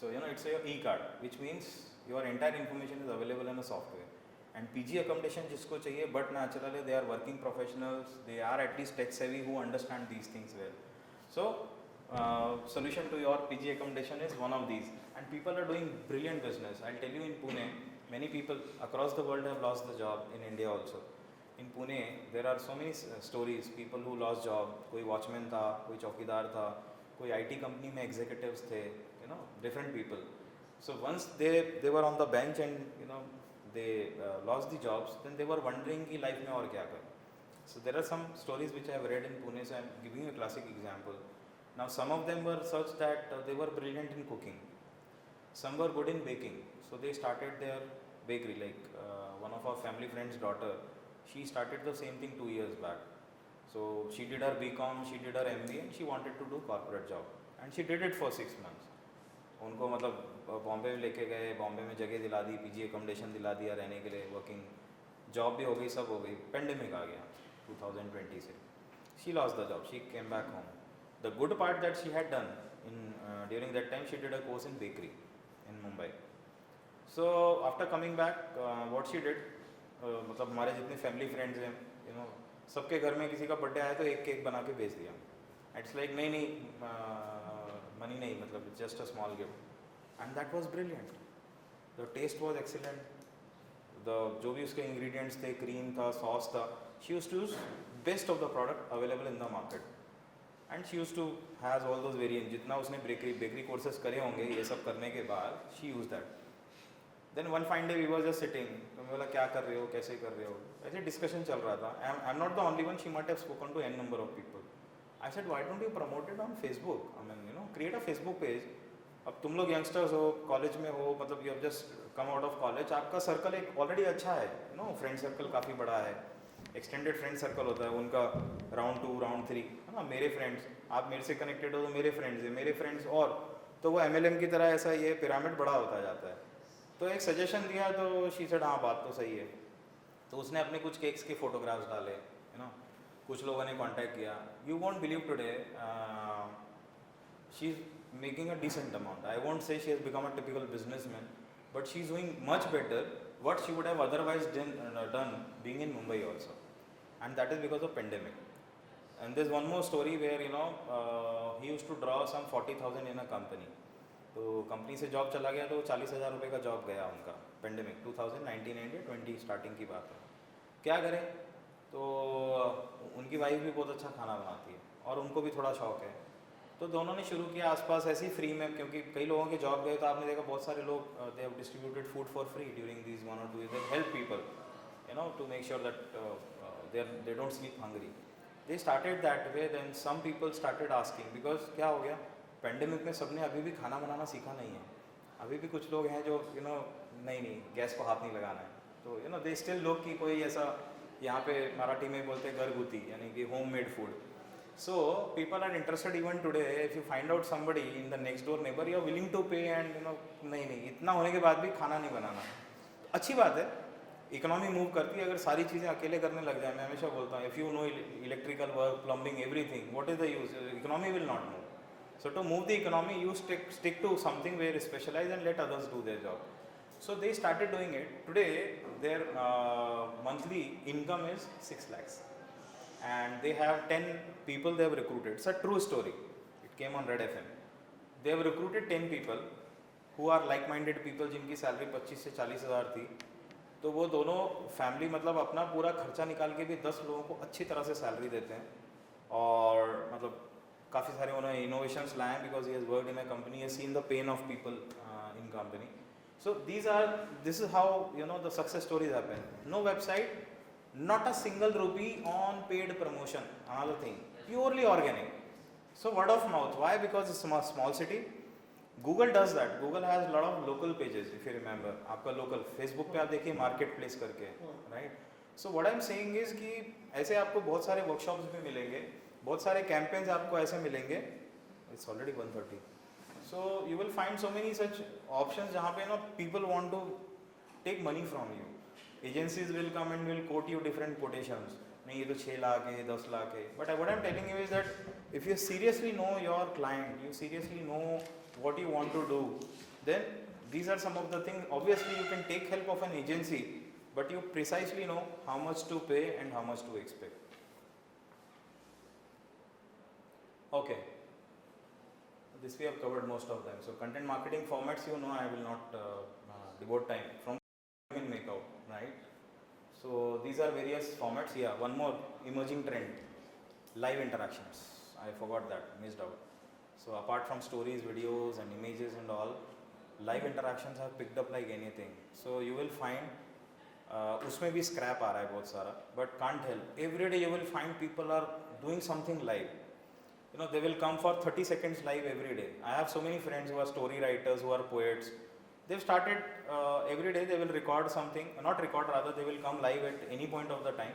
Speaker 1: So it's your e-card, which means your entire information is available in a software. And PG accommodation जिसको चाहिए, but naturally they are working professionals, they are at least tech savvy who understand these things well. So solution to your PG accommodation is one of these, and people are doing brilliant business. I'll tell you, in Pune, many people across the world have lost the job, in India also. In Pune there are so many stories, people who lost job. कोई watchman था, कोई चौकीदार था, कोई IT company में executives थे, different people. So once they were on the bench and they lost the jobs, then they were wondering कि life में और क्या करें. So there are some stories which I have read in Pune, so I am giving you a classic example. Now some of them were such that they were brilliant in cooking, some were good in baking, so they started their bakery. Like one of our family friend's daughter, she started the same thing 2 years back. So she did her BCom, she did her MBA, and she wanted to do corporate job, and she did it for 6 months. उनको मतलब बॉम्बे में लेके गए, बॉम्बे में जगह दिला दी, PG accommodation दिला दिया रहने के लिए, वर्किंग जॉब भी हो गई, सब हो गई. पेंडेमिक आ गया 2020 से. She lost the job, she came back home. The good part that she had done during that time, she did a course in bakery in Mumbai. So after coming back, what she did, मतलब हमारे जितने family friends हैं, सबके घर में किसी का birthday आया तो एक केक बना के भेज दिया. इट्स लाइक नहीं मनी नहीं, मतलब it's just a small gift, and that was brilliant. The taste was excellent. The जो भी उसके इंग्रेडिएंट्स थे, क्रीम था, सॉस था, she used to use best of the product available in the market, and she used to has all those variant. जितना उसने bakery courses करे होंगे ये सब करने के बाद, she use that. Then one fine day we were just sitting, तो मैं बोला क्या कर रहे हो, कैसे कर रहे हो, ऐसे डिस्कशन चल रहा था. I am not the only one, she might have spoken to an number of people. I said why don't you promote it on Facebook, I mean create a Facebook page. अब तुम लोग youngsters हो, college में हो, मतलब you have just come out of college, आपका circle एक already अच्छा है, फ्रेंड सर्कल काफ़ी बड़ा है, एक्सटेंडेड फ्रेंड सर्कल होता है उनका, राउंड 2 राउंड 3, है ना. मेरे फ्रेंड्स, आप मेरे से कनेक्टेड हो तो मेरे फ्रेंड्स हैं, मेरे फ्रेंड्स, और तो वो MLM की तरह ऐसा ये पिरामिड बड़ा होता जाता है. तो एक सजेशन दिया तो शी सेड हाँ बात तो सही है. तो उसने अपने कुछ केक्स के फोटोग्राफ्स डाले, यू नो, कुछ लोगों ने कांटेक्ट किया. You won't believe today she is making a decent amount. I won't say she has become a typical businessman, but she is doing much better what she would have otherwise done being in Mumbai also, and that is because of pandemic. And there's one more story where he used to draw some 40,000 in a company. तो company से job चला गया तो 40,000 रुपये का job गया उनका. Pandemic 2019 and 20 starting की बात है. क्या करें, तो उनकी वाइफ भी बहुत अच्छा खाना बनाती है और उनको भी थोड़ा शौक है, तो दोनों ने शुरू किया आसपास ऐसे ही फ्री में, क्योंकि कई लोगों के जॉब गए तो आपने देखा बहुत सारे लोग they have distributed food for free during these 1 or 2 years. They help people, to make sure that they don't sleep hungry. They started that way. Then some people started asking, because क्या हो गया, pandemic में सबने अभी भी खाना बनाना सीखा नहीं है. अभी भी कुछ लोग हैं जो नहीं गैस को हाथ नहीं लगाना है, तो दे स्टिल लोग की कोई ऐसा, यहाँ पे मराठी में बोलते हैं घरगुती, यानी कि home made food. So people are interested even today. If you find out somebody in the next door neighbor, you are willing to pay, and नहीं इतना होने के बाद भी खाना नहीं बनाना. अच्छी बात है, इकोनॉमी मूव करती है. अगर सारी चीज़ें अकेले करने लग जाए, मैं हमेशा बोलता हूँ, if you know electrical work, plumbing, everything, what is the use? Economy will not move. So to move the economy, you stick to something where you specialize and let others do their job. So they started doing it. Today their monthly income is 6 lakhs. And they have 10 people they have recruited. It's a true story. It came on Red FM. They have recruited 10 people who are like-minded people, जिनकी salary 25 से 40 हज़ार थी. तो वो दोनों family मतलब अपना पूरा खर्चा निकाल के भी 10 लोगों को अच्छी तरह से सैलरी देते हैं. और मतलब काफ़ी सारे उन्होंने इनोवेशंस लाए हैं, because he has worked in a company, he has seen the pain of people in company. So this is how the success stories happen. No website, not a single rupee on paid promotion, another thing, purely organic. So word of mouth. Why? Because it's a small city. Google does that. Google has a lot of local pages, if you remember. आपका local Facebook पे आप देखिए market place करके, right? So what I'm saying is कि ऐसे आपको बहुत सारे workshops भी मिलेंगे, बहुत सारे campaigns आपको ऐसे मिलेंगे. It's already 1:30. So you will find so many such options जहाँ पे people want to take money from you. Agencies will come and will quote you different quotations. नहीं ये तो 6 लाख है, 10 लाख है. But what I'm telling you is that if you seriously know your client, you seriously know what you want to do, then these are some of the things. Obviously you can take help of an agency, but you precisely know how much to pay and how much to expect. Okay. This we have covered most of them. So content marketing formats, I will not devote time. From you can make out, right? So these are various formats. Yeah, one more emerging trend, live interactions. I forgot that, missed out. So apart from stories, videos and images and all, live interactions have picked up like anything. So you will find उसमें भी scrap आ रहा है बहुत सारा, but can't help. Every day you will find people are doing something live. They will come for 30 seconds live every day. I have so many friends who are story writers, who are poets. They've started every day they will record something, not record rather, they will come live at any point of the time.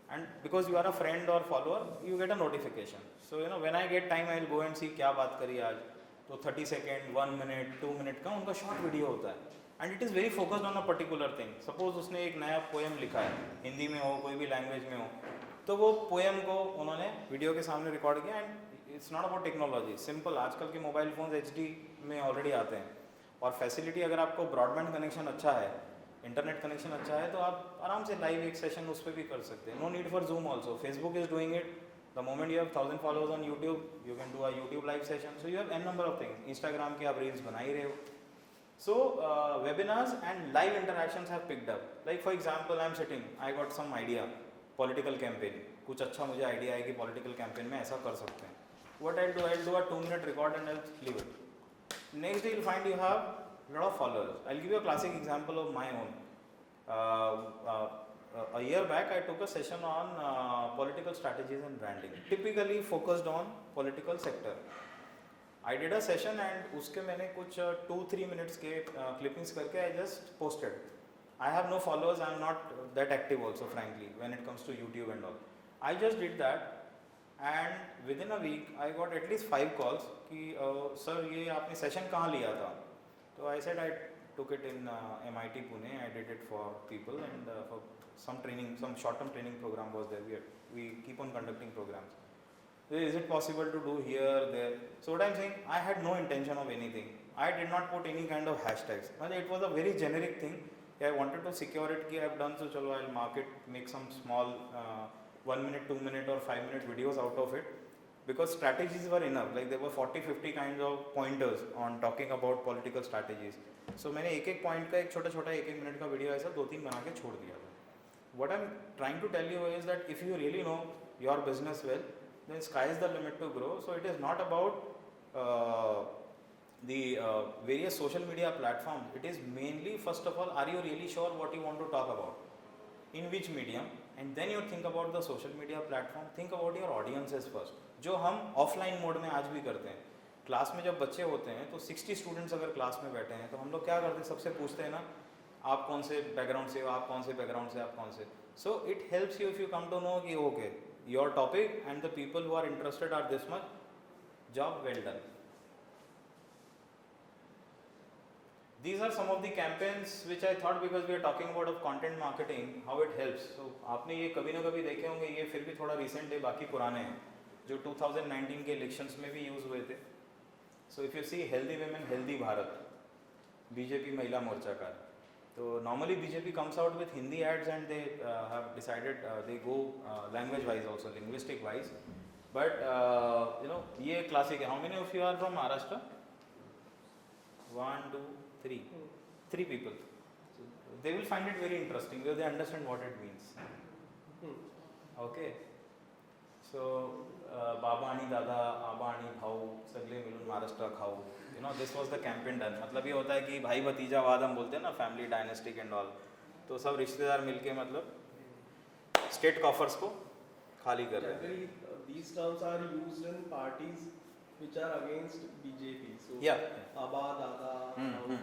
Speaker 1: And because you are a friend or follower, you get a notification. So when I get time, I will go and see क्या बात करी आज. तो 30 second, 1 minute, 2 minute का उनका short video होता है. And it is very focused on a particular thing. Suppose उसने एक नया poem लिखा है, हिंदी में हो, कोई भी language में हो, तो वो poem को उन्होंने वीडियो के सामने रिकॉर्ड किया. And it's not about technology, simple. आजकल के मोबाइल फोन्स HD में ऑलरेडी आते हैं, और फैसिलिटी अगर आपको ब्रॉडबैंड कनेक्शन अच्छा है, इंटरनेट कनेक्शन अच्छा है, तो आप आराम से लाइव एक सेशन उस पर भी कर सकते हैं. No need for Zoom also. Facebook is doing it. The moment you have 1000 followers on YouTube, you can do a YouTube live session. So you have n number of things. Instagram के आप reels बना ही रहे हो. So webinars and live interactions have picked up. Like for example, I am sitting, I got some idea, political campaign. कुछ अच्छा मुझे idea है कि political campaign में ऐसा कर सकते हैं. What I'll do a 2-minute record and I'll leave it. Next day you'll find you have a lot of followers. I'll give you a classic example of my own. A year back I took a session on political strategies and branding, typically focused on political sector. I did a session and उसके मैंने कुछ 2-3 minutes के clippings करके I just posted. I have no followers, I am not that active also frankly when it comes to YouTube and all. I just did that and within a week I got at least 5 calls कि sir ये आपने session कहाँ लिया था. तो I said I took it in MIT Pune. I did it for people and for some training, some short-term training program was there. We keep on conducting programs. So is it possible to do here, there? So what I'm saying, I had no intention of anything. I did not put any kind of hashtags. It was a very generic thing. I wanted to secure it. Ki I've done so. Chalo, I'll market, make some small 1 minute, 2 minute, or 5 minute videos out of it. Because strategies were enough. Like there were 40-50 kinds of pointers on talking about political strategies. So मैंने एक point का एक छोटा 1 minute का video ऐसा 2-3 बना के छोड़ दिया था. What I'm trying to tell you is that if you really know your business well, then sky is the limit to grow. So it is not about the various social media platforms. It is mainly, first of all, are you really sure what you want to talk about? In which medium? And then you think about the social media platform. Think about your audiences first. जो हम offline mode में आज भी करते हैं. Class में जब बच्चे होते हैं तो 60 स्टूडेंट्स अगर क्लास में बैठे हैं तो हम लोग क्या करते हैं, सबसे पूछते हैं ना, आप कौन से बैकग्राउंड से हो, आप कौन से बैकग्राउंड से, आप कौन से. So it helps you if you come to know कि okay your topic and the people who are interested are this much, job well done. These are some of the campaigns which I thought, because we are talking about of content marketing, how it helps. So आपने ये कभी ना कभी देखे होंगे, ये फिर भी थोड़ा recent है, बाकी पुराने हैं जो 2019 के इलेक्शंस में भी यूज़ हुए थे. So if you see healthy women, healthy Bharat, BJP महिला मोर्चा का. तो normally BJP comes out with Hindi ads and they have decided they go language wise also, linguistic wise. But you know ये classic है. How many of you are from Maharashtra? 1, 2, 3 people. So they will find it very interesting because they understand what it means. Okay. So बाबा आणि दादा, आबा आणि भाऊ सगळे मिलून महाराष्ट्र खाऊ. You know, this was the campaign done. मतलब ये होता है कि भाई भतीजा वाद हम बोलते हैं ना, फैमिली डायनेस्टिक एंड ऑल. तो सब रिश्तेदार मिलके मतलब स्टेट कॉफर्स को खाली कर रहे हैं.
Speaker 4: These terms are used in parties which are against BJP. So
Speaker 1: Yeah.
Speaker 4: Abba, Dada.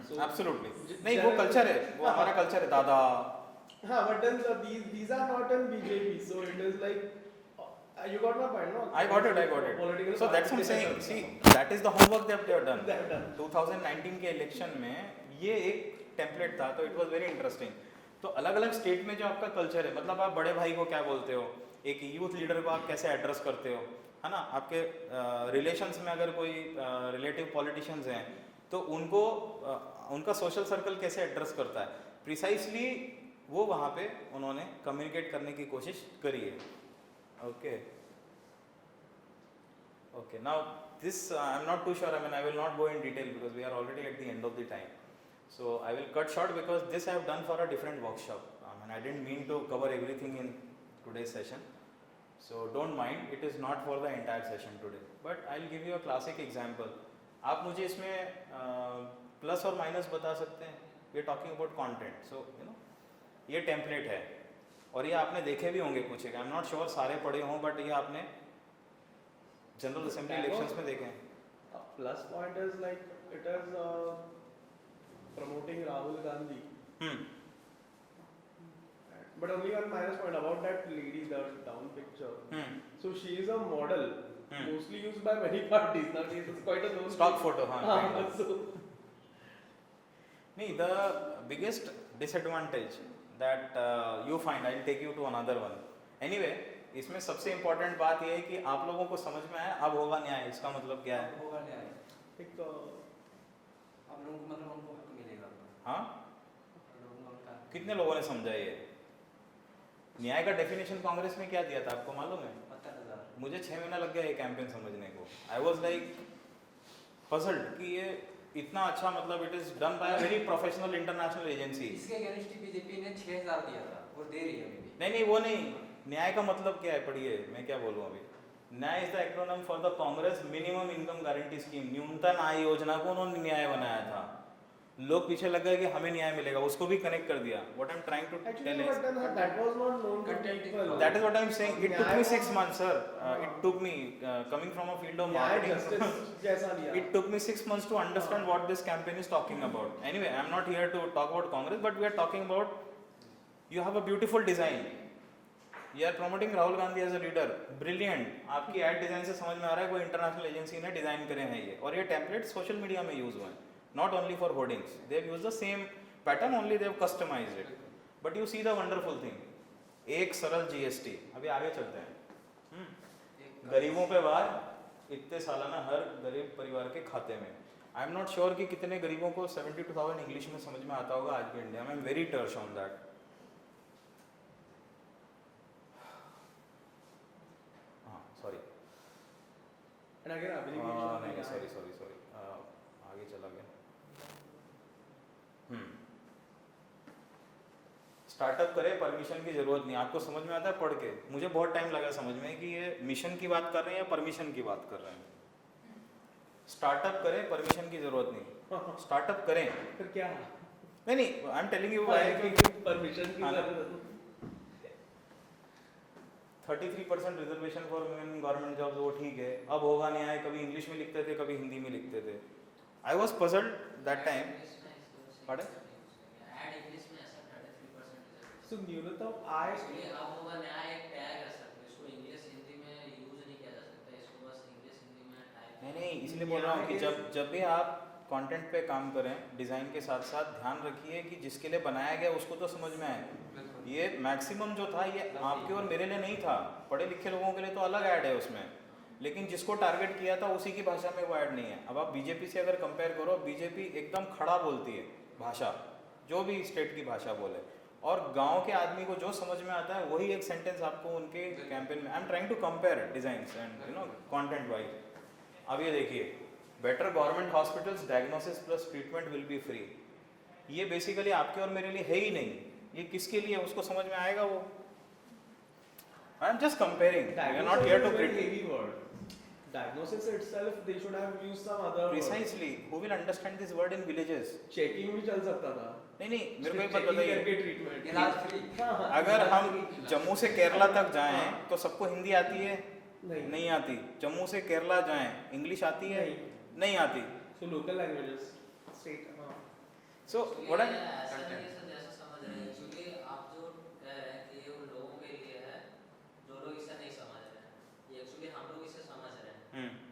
Speaker 4: So
Speaker 1: Absolutely. नहीं वो कल्चर है, वो हमारा कल्चर है, दादा.
Speaker 4: हाँ, but then these are not in BJP. So it is like you got my point, no?
Speaker 1: I got it.
Speaker 4: Political
Speaker 1: So that's what I'm saying. See, that is the homework that they have done. 2019 के election में ये एक template था, तो it was very interesting. तो अलग अलग state में जो आपका कल्चर है, मतलब आप बड़े भाई को क्या बोलते हो, एक यूथ लीडर को आप कैसे एड्रेस करते हो, है ना. आपके रिलेशंस में अगर कोई रिलेटिव पॉलिटिशियंस हैं तो उनको उनका सोशल सर्कल कैसे एड्रेस करता है, प्रिसाइसली वो वहाँ पे उन्होंने कम्युनिकेट करने की कोशिश करी है. Okay. Now this I'm not too sure. I mean, I will not go in detail because we are already at the end of the time. So I will cut short because this I have done for a different workshop. I didn't mean to cover everything in today's session. So don't mind. It is not for the entire session today. But I'll give you a classic example. आप मुझे इसमें plus और minus बता सकते हैं. We are talking about content. So you know, ये template है. और ये आपने देखे भी होंगे कुछ. आई एम नॉट श्योर सारे पढ़े हों, बट ये आपने जनरल असेंबली इलेक्शंस में देखे हैं.
Speaker 4: Plus point is like it is promoting Rahul Gandhi. But only one minus point about that lady, the down picture. So she is a model, mostly used by many parties. Now she is quite a known
Speaker 1: Stock photo, हाँ.
Speaker 4: So
Speaker 1: नहीं, the biggest disadvantage that you find, I'll take you to another one. Anyway, इसमें सबसे important बात ये है कि आप लोगों को समझ में आया अब होगा न्याय. इसका मतलब क्या है?
Speaker 2: होगा न्याय.
Speaker 4: एक
Speaker 2: आप लोगों को मतलब उनको हक मिलेगा.
Speaker 1: हाँ,
Speaker 2: लोगों का
Speaker 1: कितने लोगों ने समझा ये न्याय का डेफिनेशन? कांग्रेस में क्या दिया था आपको मालूम है?
Speaker 2: 50,000.
Speaker 1: मुझे 6 महीना लग गया ये कैंपेन समझने को. आई वॉज लाइक पजल्ड कि ये इतना अच्छा, मतलब it is done by a very professional international agency.
Speaker 2: इसके अगेंस्ट बीजेपी ने 6,000 दिया था और दे रही है अभी भी.
Speaker 1: नहीं वो नहीं. न्याय का मतलब क्या है, पढ़िए. मैं क्या बोलूँ अभी. न्याय is the acronym for the Congress minimum income guarantee scheme. न्यूनतम आय योजना को उन्होंने न्याय बनाया था. लोग पीछे लग गए कि हमें न्याय मिलेगा, उसको भी कनेक्ट कर दिया. What I am trying to tell is
Speaker 4: that was not known to people.
Speaker 1: that is what I am saying. It took me 6 months, sir. It took me coming from a field of
Speaker 4: न्याय
Speaker 1: marketing.
Speaker 4: justice जैसा दिया.
Speaker 1: It took me 6 months to understand what this campaign is talking about. Anyway, I am not here to talk about Congress, but we are talking about you have a beautiful design. You are promoting Rahul Gandhi as a leader. Brilliant. आपकी ad design से समझ में आ रहा है कोई international agency ने design करे हैं ये, और ये टेम्पलेट सोशल मीडिया में यूज हुए हैं. not only for hoardings. They have used the same pattern, only they have customized it. But you see the wonderful thing, एक सरल GST. अभी आगे चलते हैं. गरीबों पे वार इतने सालाना हर गरीब परिवार के खाते में. आई एम नॉट श्योर कि कितने गरीबों को 72,000 इंग्लिश में समझ में आता होगा आज भी इंडिया में. आई एम वेरी टर्च ऑन दैट. हाँ सॉरी
Speaker 4: And again,
Speaker 1: नहीं सॉरी आगे चला गया. स्टार्टअप करे, परमिशन की जरूरत नहीं. आपको समझ में आता है पढ़ के? मुझे बहुत टाइम लगा समझ में कि ये मिशन की बात कर रहे हैं या परमिशन की बात कर रहे हैं. स्टार्टअप करें, परमिशन की जरूरत नहीं. स्टार्टअप करें
Speaker 4: फिर क्या?
Speaker 1: नहीं I am telling you
Speaker 4: permission की जरूरत.
Speaker 1: 33% reservation for women government jobs, वो ठीक है. अब होगा नहीं आए, कभी इंग्लिश में लिखते थे कभी हिंदी में लिखते थे. I was puzzled that time. पढ़े
Speaker 4: So न्यूनतम आय
Speaker 2: अब होगा नया एक टैग है सर, इसको इंग्लिश हिंदी में यूज नहीं किया जा सकता, इसको बस इंग्लिश हिंदी में टाइप.
Speaker 1: नहीं इसलिए बोल रहा हूँ कि जब भी आप कंटेंट पे काम करें, डिज़ाइन के साथ साथ ध्यान रखिए कि जिसके लिए बनाया गया उसको तो समझ में आए. ये मैक्सिमम जो था ये आपके और मेरे लिए नहीं था. पढ़े लिखे लोगों के लिए तो अलग ऐड है उसमें, लेकिन जिसको टारगेट किया था उसी की भाषा में वो ऐड नहीं है. अब आप बीजेपी से अगर कंपेयर करो, बीजेपी एकदम खड़ा बोलती है भाषा, जो भी स्टेट की भाषा बोले, और गांव के आदमी को जो समझ में आता है वही एक सेंटेंस आपको उनके कैंपेन में. I am trying to compare designs and you know content wise. अब ये देखिए, better government hospitals, diagnosis plus treatment will be free. ये बेसिकली आपके और मेरे लिए है ही नहीं. ये किसके लिए, उसको समझ में आएगा वो. I am just comparing, we are not here to critic.
Speaker 4: Diagnosis itself, they should have used some other word.
Speaker 1: Precisely, who will understand this word in villages?
Speaker 4: Checking भी चल सकता था.
Speaker 1: नहीं मेरे को एक बात
Speaker 4: Checking
Speaker 1: बताइए,
Speaker 4: करके treatment.
Speaker 2: इलाज फ्री.
Speaker 1: अगर हम जम्मू से केरला तक जाएं तो सबको हिंदी आती है? नहीं आती. जम्मू से केरला जाएं, इंग्लिश आती है? नहीं आती.
Speaker 4: So local languages, state.
Speaker 1: So what I
Speaker 2: ऐसा नहीं है सर, जैसा समझ रहे हैं. एक्चुअली आप जो कह रहे हैं कि ये उन लोगों के लिए है जो लोग इसे नहीं समझ रहे हैं. ये एक्चुअली हम लोग इसे समझ रहे हैं.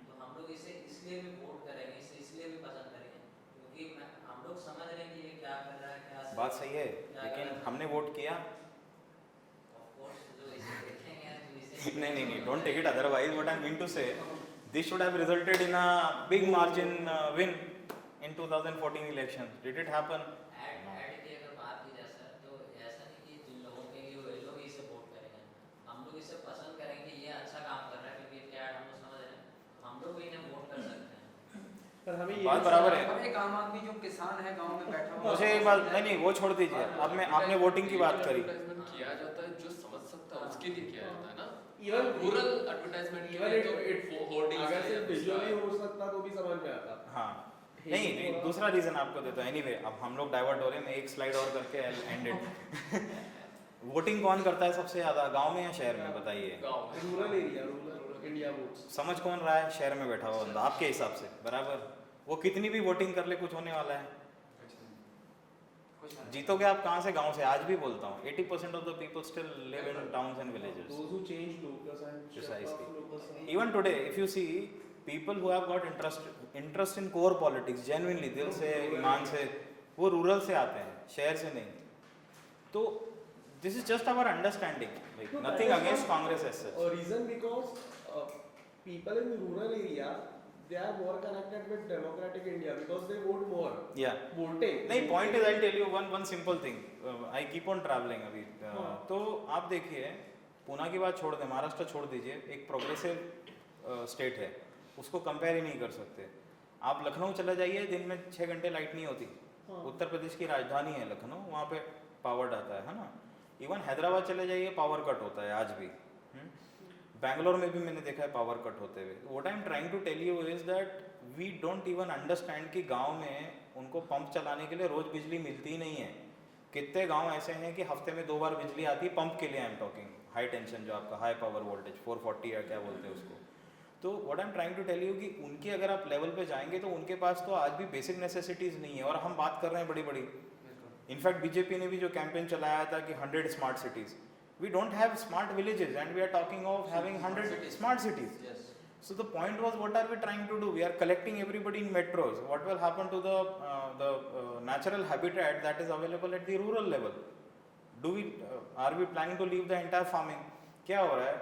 Speaker 2: तो हम लोग इसे इसलिए भी वोट करेंगे, इसे इसलिए भी पसंद करेंगे क्योंकि हम लोग समझ रहे हैं कि ये क्या कर रहा है, क्या
Speaker 1: बात सही है, लेकिन हमने वोट किया.
Speaker 2: ऑफ कोर्स जो इसे देखेंगे जो इसे
Speaker 1: नहीं don't take it otherwise. What I mean to say, this should have resulted in a big margin win in 2014 elections. Did it happen?
Speaker 2: ऐड की अगर बात की जाए सर, तो ऐसा नहीं कि जिन लोगों के लिए वे लोग इसे वोट करेंगे. हम लोग इसे पसंद करेंगे, ये अच्छा काम कर रहा है क्योंकि क्या हम लोग समझ रहे हैं, हम लोग भी इन्हें वोट कर सकते हैं.
Speaker 4: पर हमें ये
Speaker 1: बात बराबर है.
Speaker 5: अब एक आम आदमी जो किसान है गांव में बैठा हुआ,
Speaker 1: मुझे एक बात नहीं वो छोड़ दीजिए. अब मैं आपने वोटिंग की बात करी.
Speaker 3: एडवर्टाइजमेंट किया जाता है, जो समझ सकता है उसके लिए किया जाता है ना.
Speaker 4: Even
Speaker 3: रूरल एडवर्टाइजमेंट के
Speaker 4: even
Speaker 3: लिए तो
Speaker 4: it
Speaker 3: होर्डिंग्स
Speaker 4: अगर सिर्फ विजुअली हो सकता तो भी समझ में आता.
Speaker 1: हाँ नहीं दूसरा रीजन आपको देता है. एनीवे अब हम लोग डाइवर्ट हो रहे हैं. मैं एक स्लाइड और करके एंड इट. वोटिंग कौन करता है सबसे ज्यादा, गांव में या शहर में, बताइए.
Speaker 3: गांव में.
Speaker 4: Rural area, rural India votes.
Speaker 1: समझ कौन रहा है? शहर में बैठा हुआ बंदा. आपके हिसाब से बराबर, वो कितनी भी वोटिंग कर ले कुछ होने वाला है? जीतोगे आप कहाँ से? गांव से. आज भी बोलता हूँ 80% of the people still live in towns and villages.
Speaker 4: Those who change locus and
Speaker 1: Precisely.
Speaker 4: locus.
Speaker 1: Even today, if you see people who have got interest in core politics, genuinely दिल से, ईमान से, वो रूरल से आते हैं, शहर से नहीं. तो this is just our understanding, like
Speaker 4: No,
Speaker 1: nothing
Speaker 4: that is
Speaker 1: against
Speaker 4: not
Speaker 1: Congress as such.
Speaker 4: A reason because people in the rural area, they are more connected with democratic India because they vote more.
Speaker 1: Yeah.
Speaker 4: Voting.
Speaker 1: नहीं point is I'll tell you one simple thing. I keep on traveling अभी. तो आप देखिए, पुणे की बात छोड़ दें, महाराष्ट्र छोड़ दीजिए, एक प्रोग्रेसिव स्टेट है, उसको कंपेयर ही नहीं कर सकते. आप लखनऊ चले जाइए, दिन में 6 घंटे लाइट नहीं होती. उत्तर प्रदेश की राजधानी है लखनऊ, वहाँ पे पावर आता है ना. इवन हैदराबाद चले जाइए, पावर कट होता है आज भी. बैंगलोर में भी मैंने देखा है पावर कट होते हुए. What I am trying to tell you is that we don't even understand कि गांव में उनको पंप चलाने के लिए रोज बिजली मिलती ही नहीं है. कितने गांव ऐसे हैं कि हफ्ते में 2 बार बिजली आती है पंप के लिए. I am talking high tension, जो आपका हाई पावर वोल्टेज 440 या क्या बोलते हैं उसको. तो what I am trying to tell you कि उनके अगर आप लेवल पे जाएंगे तो उनके पास तो आज भी बेसिक नेसेसिटीज़ नहीं है. और हम बात कर रहे हैं बड़ी बड़ी. इनफैक्ट बीजेपी ने भी जो कैंपेन चलाया था कि 100 smart cities, we don't have smart villages and we are talking of having 100 smart cities.
Speaker 2: Yes.
Speaker 1: So the point was, what are we trying to do? We are collecting everybody in metros. What will happen to the natural habitat that is available at the rural level? Are we planning to leave the entire farming? क्या हो रहा है,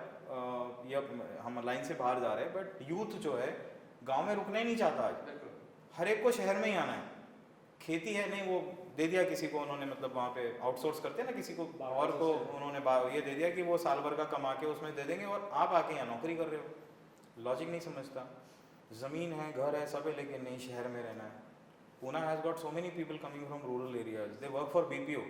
Speaker 1: ये हम line से बाहर जा रहे हैं, बट यूथ जो है गांव में रुकना ही नहीं चाहता आज, हर एक को शहर में ही आना है. खेती है नहीं, वो दे दिया किसी को उन्होंने, मतलब वहाँ पे आउटसोर्स करते हैं ना, किसी को और को उन्होंने ये दे दिया कि वो साल भर का कमा के उसमें दे देंगे और आप आके यहाँ नौकरी कर रहे हो. लॉजिक नहीं समझता. ज़मीन है, घर है, सब है, लेकिन नहीं शहर में रहना है. Pune has got so many people coming from rural areas. They work for BPO.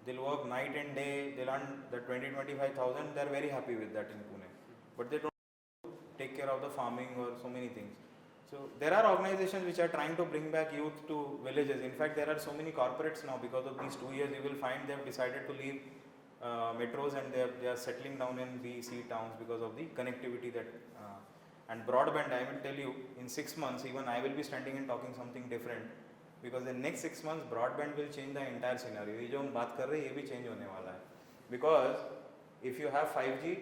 Speaker 1: They'll work night and day. They'll earn the 20-25,000. They're very happy with that in Pune. But they don't take care of the farming or so many things. So there are organizations which are trying to bring back youth to villages. In fact, there are so many corporates now, because of these 2 years. You will find they have decided to leave metros and they are settling down in BC towns because of the connectivity that and broadband. I will tell you, in 6 months, even I will be standing and talking something different, because in next 6 months broadband will change the entire scenario. ये जो हम बात कर रहे हैं ये भी change होने वाला है, because if you have 5G,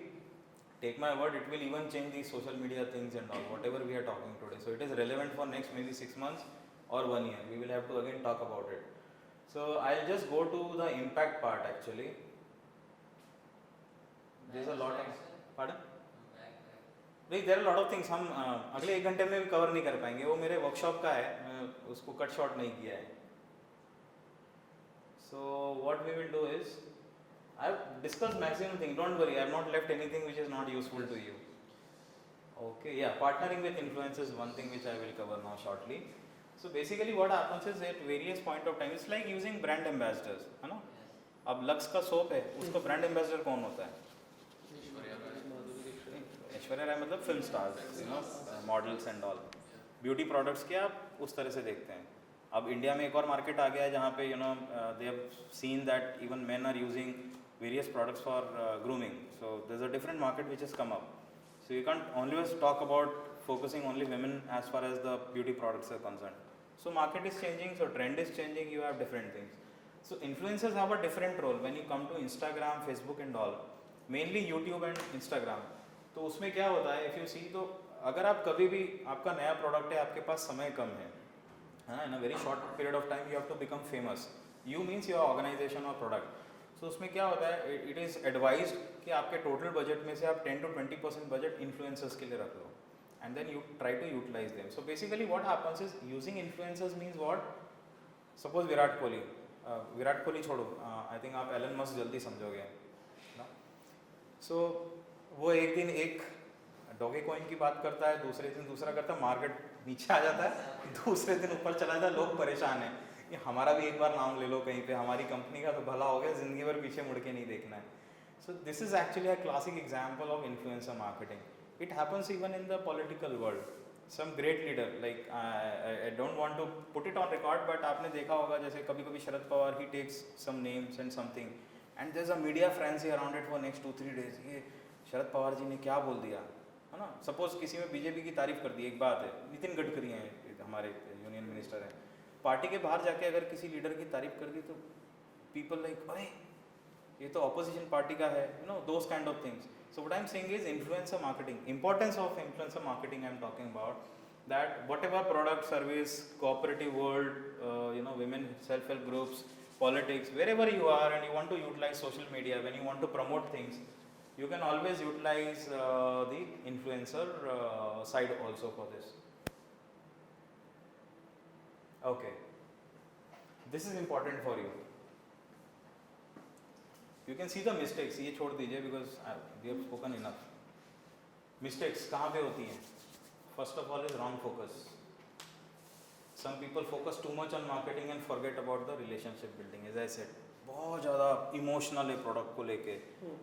Speaker 1: take my word, it will even change the social media things and all, whatever we are talking today. So it is relevant for next maybe 6 months or 1 year. We will have to again talk about it. So I'll just go to the impact part actually. There's a lot of, pardon? नहीं, there are a lot of things हम अगले 1 घंटे में भी cover नहीं कर पाएंगे. वो मेरे वर्कशॉप का है, मैं उसको कट शॉर्ट नहीं किया है. So what we will do is, I've discussed maximum things. Don't worry, I've not left anything which is not useful to you. Okay, yeah, partnering with influencers is one thing which I will cover now shortly. So basically what happens is, at various point of time, it's like using brand ambassadors, है ना? अब lux का soap है, उसका brand ambassador कौन होता है? ऐश्वर्या राय, मतलब film stars, you know, models and all. Beauty products के आप उस तरह से देखते हैं. अब इंडिया में एक और मार्केट आ गया है जहाँ पे you know they have seen that even men are using various products for grooming. So there is a different market which has come up. So you can't always talk about focusing only women as far as the beauty products are concerned. So market is changing, so trend is changing, you have different things. So influencers have a different role when you come to Instagram, Facebook and all, mainly YouTube and Instagram. तो उसमें क्या होता है, if you see, तो अगर आप कभी भी, आपका नया प्रोडक्ट है, आपके पास समय कम है, in a very short period of time you have to become famous. You means your organisation और प्रोडक्ट. सो उसमें क्या होता है, इट इज़ एडवाइज्ड कि आपके टोटल बजट में से आप 10 to 20% बजट इन्फ्लुएंसर्स के लिए रख लो, and then you try to utilise them. So basically what happens is, using influencers means what, suppose Virat Kohli छोड़ो, आई थिंक आप एलन मस्क जल्दी समझोगे. सो वो एक दिन एक डॉगे कॉइन की बात करता है, दूसरे दिन दूसरा करता है, मार्केट नीचे आ जाता है, दूसरे दिन ऊपर चला जाता है, लोग परेशान हैं कि हमारा भी एक बार नाम ले लो कहीं पे, हमारी कंपनी का तो भला हो गया, ज़िंदगी भर पीछे मुड़ के नहीं देखना है. So this is actually a classic example of influencer marketing. It happens even in the political world. Some great leader, like I don't want to put it on record, but आपने देखा होगा जैसे कभी कभी Sharad Pawar, he takes some names and something, and there is a media frenzy around it for next 2-3 days. ये शरद पवार जी ने क्या बोल दिया, है ना? सपोज किसी में बीजेपी की तारीफ कर दी, एक बात है, नितिन गडकरी हैं हमारे यूनियन मिनिस्टर हैं, पार्टी के बाहर जाके अगर किसी लीडर की तारीफ कर दी तो पीपल लाइक, अरे ये तो ऑपोजिशन पार्टी का है, you know, those kind of things. So what I am saying is influencer marketing, importance of influencer marketing I am talking about. That whatever product, service, cooperative world, you know, women self-help groups, politics, wherever you are and you want to utilize social media, when you want to promote things, you can always utilize the influencer side also for this. Okay, this is important for you. You can see the mistakes. ये छोड़ दीजिए because we have spoken enough. Mistakes कहाँ पे होती हैं? First of all is wrong focus. Some people focus too much on marketing and forget about the relationship building. As I said, बहुत ज़्यादा emotional है प्रोडक्ट को लेके,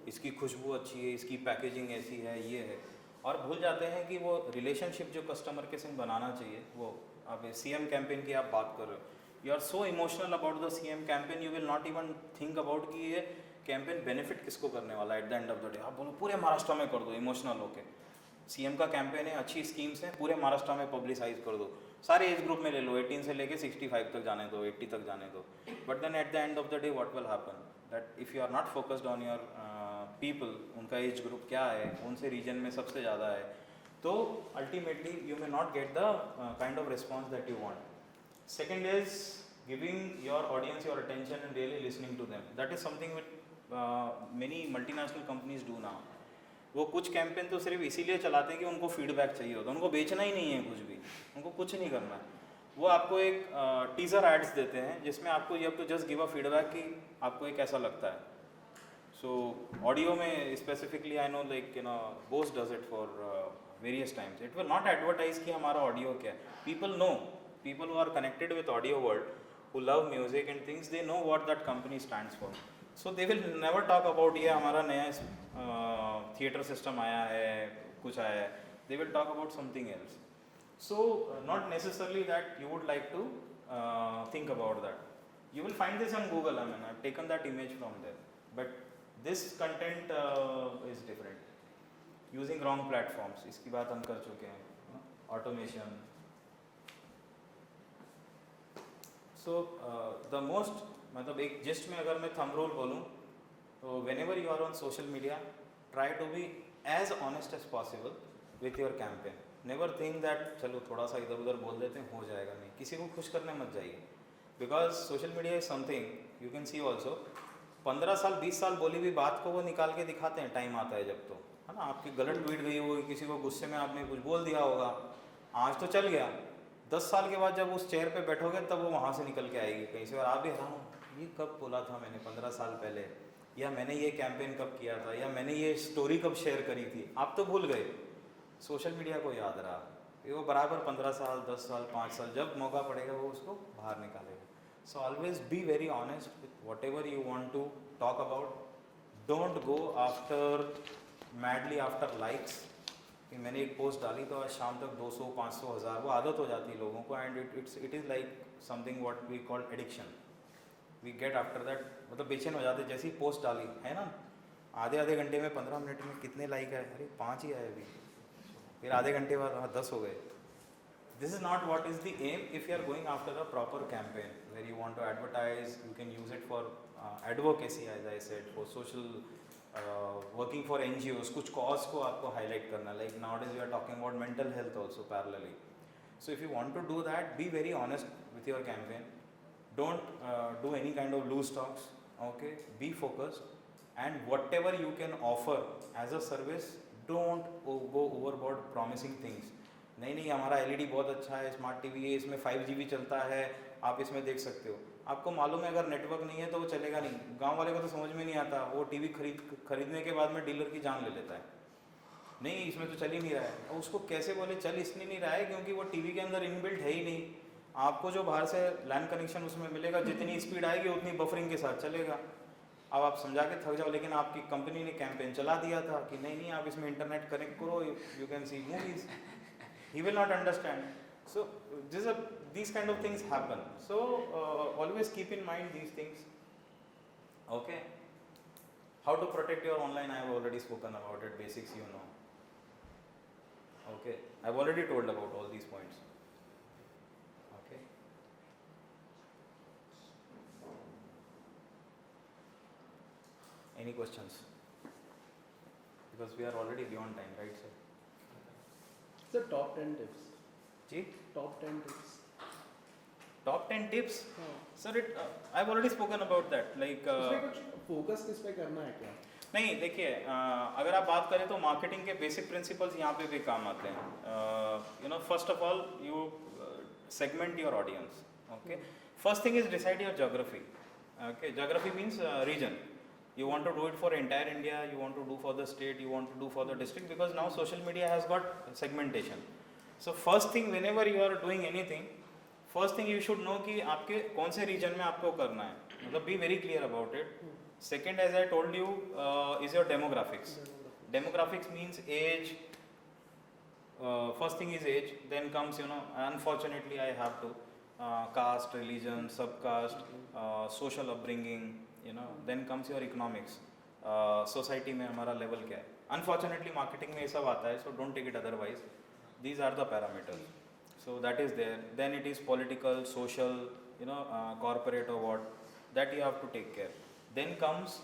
Speaker 1: इसकी खुशबू अच्छी है, इसकी पैकेजिंग ऐसी है, ये है, और भूल जाते हैं कि वो रिलेशनशिप जो कस्टमर के संग बनाना चाहिए, वो अब CM कैंपेन की आप बात कर रहे हो, you are so emotional about the CM campaign, you will not even think about कि ये कैंपेन बेनिफिट किसको करने वाला है. At the end of the day आप बोलो पूरे महाराष्ट्र में कर दो, इमोशनल होके, CM का कैंपेन है, अच्छी स्कीम्स हैं, पूरे महाराष्ट्र में पब्लिसाइज कर दो, सारे एज ग्रुप में ले लो, 18 से लेके 65 तक जाने दो, 80 तक जाने दो. But then at the end of the day what will happen, that if you are not focused on your people, उनका एज ग्रुप क्या है, कौन से रीजन में सबसे ज़्यादा है, तो ultimately you may not get the kind of response that you want. Second is giving your audience your attention and really listening to them. That is something which many multinational companies do now. वो कुछ campaign तो सिर्फ इसीलिए चलाते हैं कि उनको feedback चाहिए होता है, उनको बेचना ही नहीं है कुछ भी, उनको कुछ नहीं करना है. वो आपको एक टीजर एड्स देते हैं जिसमें आपको you have to just give a feedback कि आपको ये कैसा लगता है. सो ऑडियो में specifically I know like you know Bose does it for various times. It will not advertise कि हमारा ऑडियो क्या है. People know, people who are connected with audio world, who love music and things, they know what that company stands for. So they will never talk about ये हमारा नया theatre system आया है, कुछ आया है. They will talk about something else. So not necessarily that you would like to think about that. You will find this on Google. I mean, I've taken that image from there. But this content is different. Using wrong platforms. इसकी बात हम कर चुके हैं. Automation. So the most मतलब एक gist में अगर मैं thumb rule बोलूँ तो whenever you are on social media, try to be as honest as possible with your campaign. Never think that चलो थोड़ा सा इधर उधर बोल देते हैं हो जाएगा. नहीं, किसी को खुश करने मत जाइए. Because social media is something you can see also. 15 साल 20 साल बोली हुई बात को वो निकाल के दिखाते हैं टाइम आता है जब, तो है ना. आपकी गलत ट्वीट गई होगी, किसी को गुस्से में आपने कुछ बोल दिया होगा, आज तो चल गया. 10 साल के बाद जब उस चेयर पे बैठोगे तब वो वहाँ से निकल के आएगी कहीं से, और आप भी हाँ ये कब बोला था मैंने 15 साल पहले, या मैंने ये कैंपेन कब किया था, या मैंने ये स्टोरी कब शेयर करी थी. आप तो भूल गए. सोशल मीडिया को याद रहा, वो बराबर 15 साल 10 साल 5 साल जब मौका पड़ेगा वो उसको बाहर निकालेगा. So always be very honest with whatever you want to talk about. Don't go after madly after likes. कि मैंने एक पोस्ट डाली तो आज शाम तक 200 500 1000 वो आदत हो जाती है लोगों को. And it is like something what we call addiction. We get after that, मतलब बेचैन हो जाते जैसी पोस्ट डाली है ना. आधे घंटे में 15 मिनट में कितने लाइक आए, अरे 5 ही आए अभी. फिर आधे घंटे बाद 10 हो गए. This is not what is the aim. If you are going after a proper campaign where you want to advertise, you can use it for advocacy as I said, for social working for NGOs. कुछ cause को आपको highlight करना, like nowadays we are talking about mental health also parallelly. So if you want to do that, be very honest with your campaign. Don't do any kind of loose talks. Okay, be focused, and whatever you can offer as a service, don't go overboard promising things. नहीं हमारा LED बहुत अच्छा है, smart TV है, इसमें 5GB चलता है, आप इसमें देख सकते हो. आपको मालूम है अगर नेटवर्क नहीं है तो वो चलेगा नहीं. गांव वाले को तो समझ में नहीं आता, वो TV खरीदने के बाद में डीलर की जान ले लेता है. नहीं इसमें तो चल ही नहीं रहा है, और उसको कैसे बोले चल इसलिए नहीं रहा है क्योंकि वो TV के अंदर इनबिल्ट है ही नहीं. आपको जो बाहर से लैंड कनेक्शन उसमें मिलेगा, जितनी स्पीड आएगी उतनी बफरिंग के साथ चलेगा. अब आप समझा के थक जाओ, लेकिन आपकी कंपनी ने कैंपेन चला दिया था कि नहीं आप इसमें इंटरनेट कनेक्ट करो, you can see movies. He will not understand. So these kind of things happen. So always keep in mind these things. Okay. How to protect your online, I have already spoken about it. Basics you know. Okay. I have already told about all these points. Okay. Any questions? Because we are already beyond time, right, sir?
Speaker 4: Sir, top 10 tips.
Speaker 1: जी?
Speaker 4: Top 10 tips.
Speaker 1: Top 10 tips?
Speaker 4: हाँ.
Speaker 1: Sir, I've already spoken about that. Like.
Speaker 4: उसमें कुछ focus किस पे करना है क्या?
Speaker 1: नहीं देखिए, अगर आप बात करें तो मार्केटिंग के बेसिक प्रिंसिपल्स यहाँ पे भी काम आते हैं. You know, first of all you segment your audience. Okay. First thing is decide your geography. Okay. Geography means region. You want to do it for entire India, you want to do for the state, you want to do for the district, because now social media has got segmentation. So first thing, whenever you are doing anything, first thing you should know कि आपके कौन से region में आपको करना है. मतलब be very clear about it. Second, as I told you, is your demographics. Demographics means age. First thing is age. Then comes, you know, unfortunately I have to caste, religion, subcaste, social upbringing. You know, then comes your economics. Society में हमारा level क्या है. Unfortunately, marketing में ये सब आता है, so don't take it otherwise. These are the parameters. So that is there. Then it is political, social, you know, corporate or what. That you have to take care. Then comes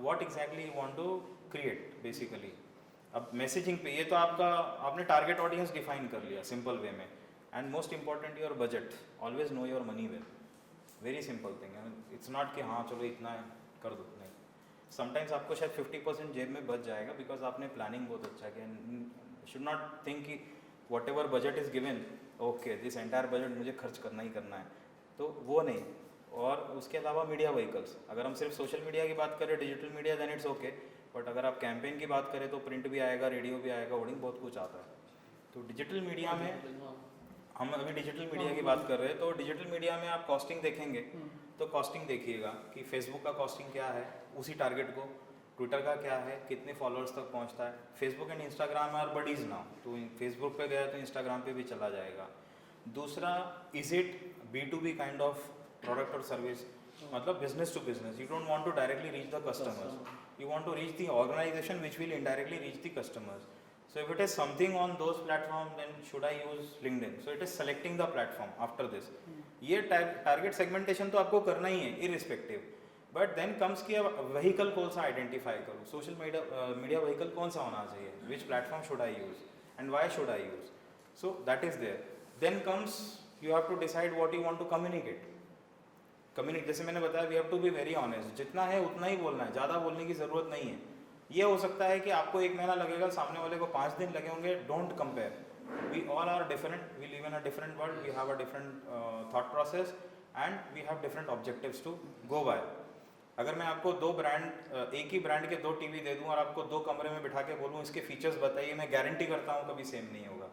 Speaker 1: what exactly you want to create, basically. अब messaging पे ये तो आपका आपने target audience define कर लिया simple way में, and most important your budget, always know your money well, very simple thing है। इट्स नॉट कि हाँ चलो इतना है कर दो, नहीं। समटाइम्स आपको शायद 50% जेब में बच जाएगा बिकॉज आपने प्लानिंग बहुत अच्छा किया। शुड नॉट थिंक कि what ever budget is given, okay this entire budget मुझे खर्च करना ही करना है, तो वो नहीं। और उसके अलावा मीडिया व्हीकल्स, अगर हम सिर्फ सोशल मीडिया की बात करें, digital media, then it's okay, but अगर आप कैंपेन की बात करें तो प्रिंट भी आएगा, रेडियो भी आएगा, होर्डिंग बहुत कुछ आता है। तो डिजिटल मीडिया में हम अभी डिजिटल मीडिया की बात कर रहे हैं, तो डिजिटल मीडिया में आप कॉस्टिंग देखेंगे तो कॉस्टिंग देखिएगा कि फेसबुक का कॉस्टिंग क्या है उसी टारगेट को, ट्विटर का क्या है, कितने फॉलोअर्स तक पहुंचता है। Facebook and Instagram are buddies now, तो फेसबुक पे गया तो इंस्टाग्राम पे भी चला जाएगा। दूसरा, is it B2B kind of product और सर्विस, मतलब business to business, you don't want to directly reach the customers, you want to reach the organization which will indirectly reach the customers. So if it is something on those platforms, then should I use LinkedIn? So it is selecting the platform after this. ये target segmentation तो आपको करना ही है irrespective, but then comes कि अब vehicle कौन सा identify करूँ, सोशल मीडिया व्हीकल कौन सा होना चाहिए, which platform should I use and why should I use, so that is there. Then comes you have to decide what you want to communicate. जैसे मैंने बताया, we have to be very honest, जितना है उतना ही बोलना है, ज़्यादा बोलने की ज़रूरत नहीं है। ये हो सकता है कि आपको 1 महीना लगेगा, सामने वाले को 5 दिन लगे होंगे, don't compare, we all are different, we live in a different world, we have a different thought process and we have different objectives to go by. अगर मैं आपको एक ही ब्रांड के 2 टीवी दे दूं और आपको 2 कमरे में बिठा के बोलूं इसके फीचर्स बताइए, मैं गारंटी करता हूं कभी सेम नहीं होगा,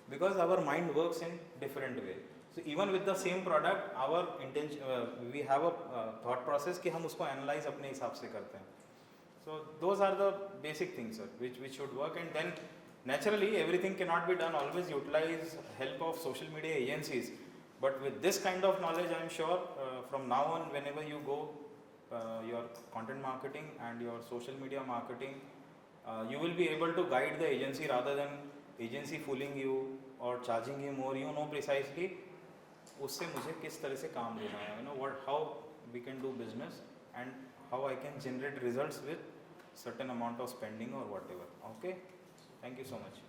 Speaker 1: because our mind works in different way. So even with the same product, our intention, we have a thought process कि हम उसको analyze अपने हिसाब से करते हैं. So those are the basic things, sir, which should work. And then naturally everything cannot be done. Always utilize help of social media agencies. But with this kind of knowledge, I am sure from now on, whenever you go your content marketing and your social media marketing, you will be able to guide the agency rather than agency fooling you or charging you more. You know precisely उससे मुझे किस तरह से काम लेना है, how we can do business and how I can generate results with certain amount of spending or whatever. Okay, thank you so much.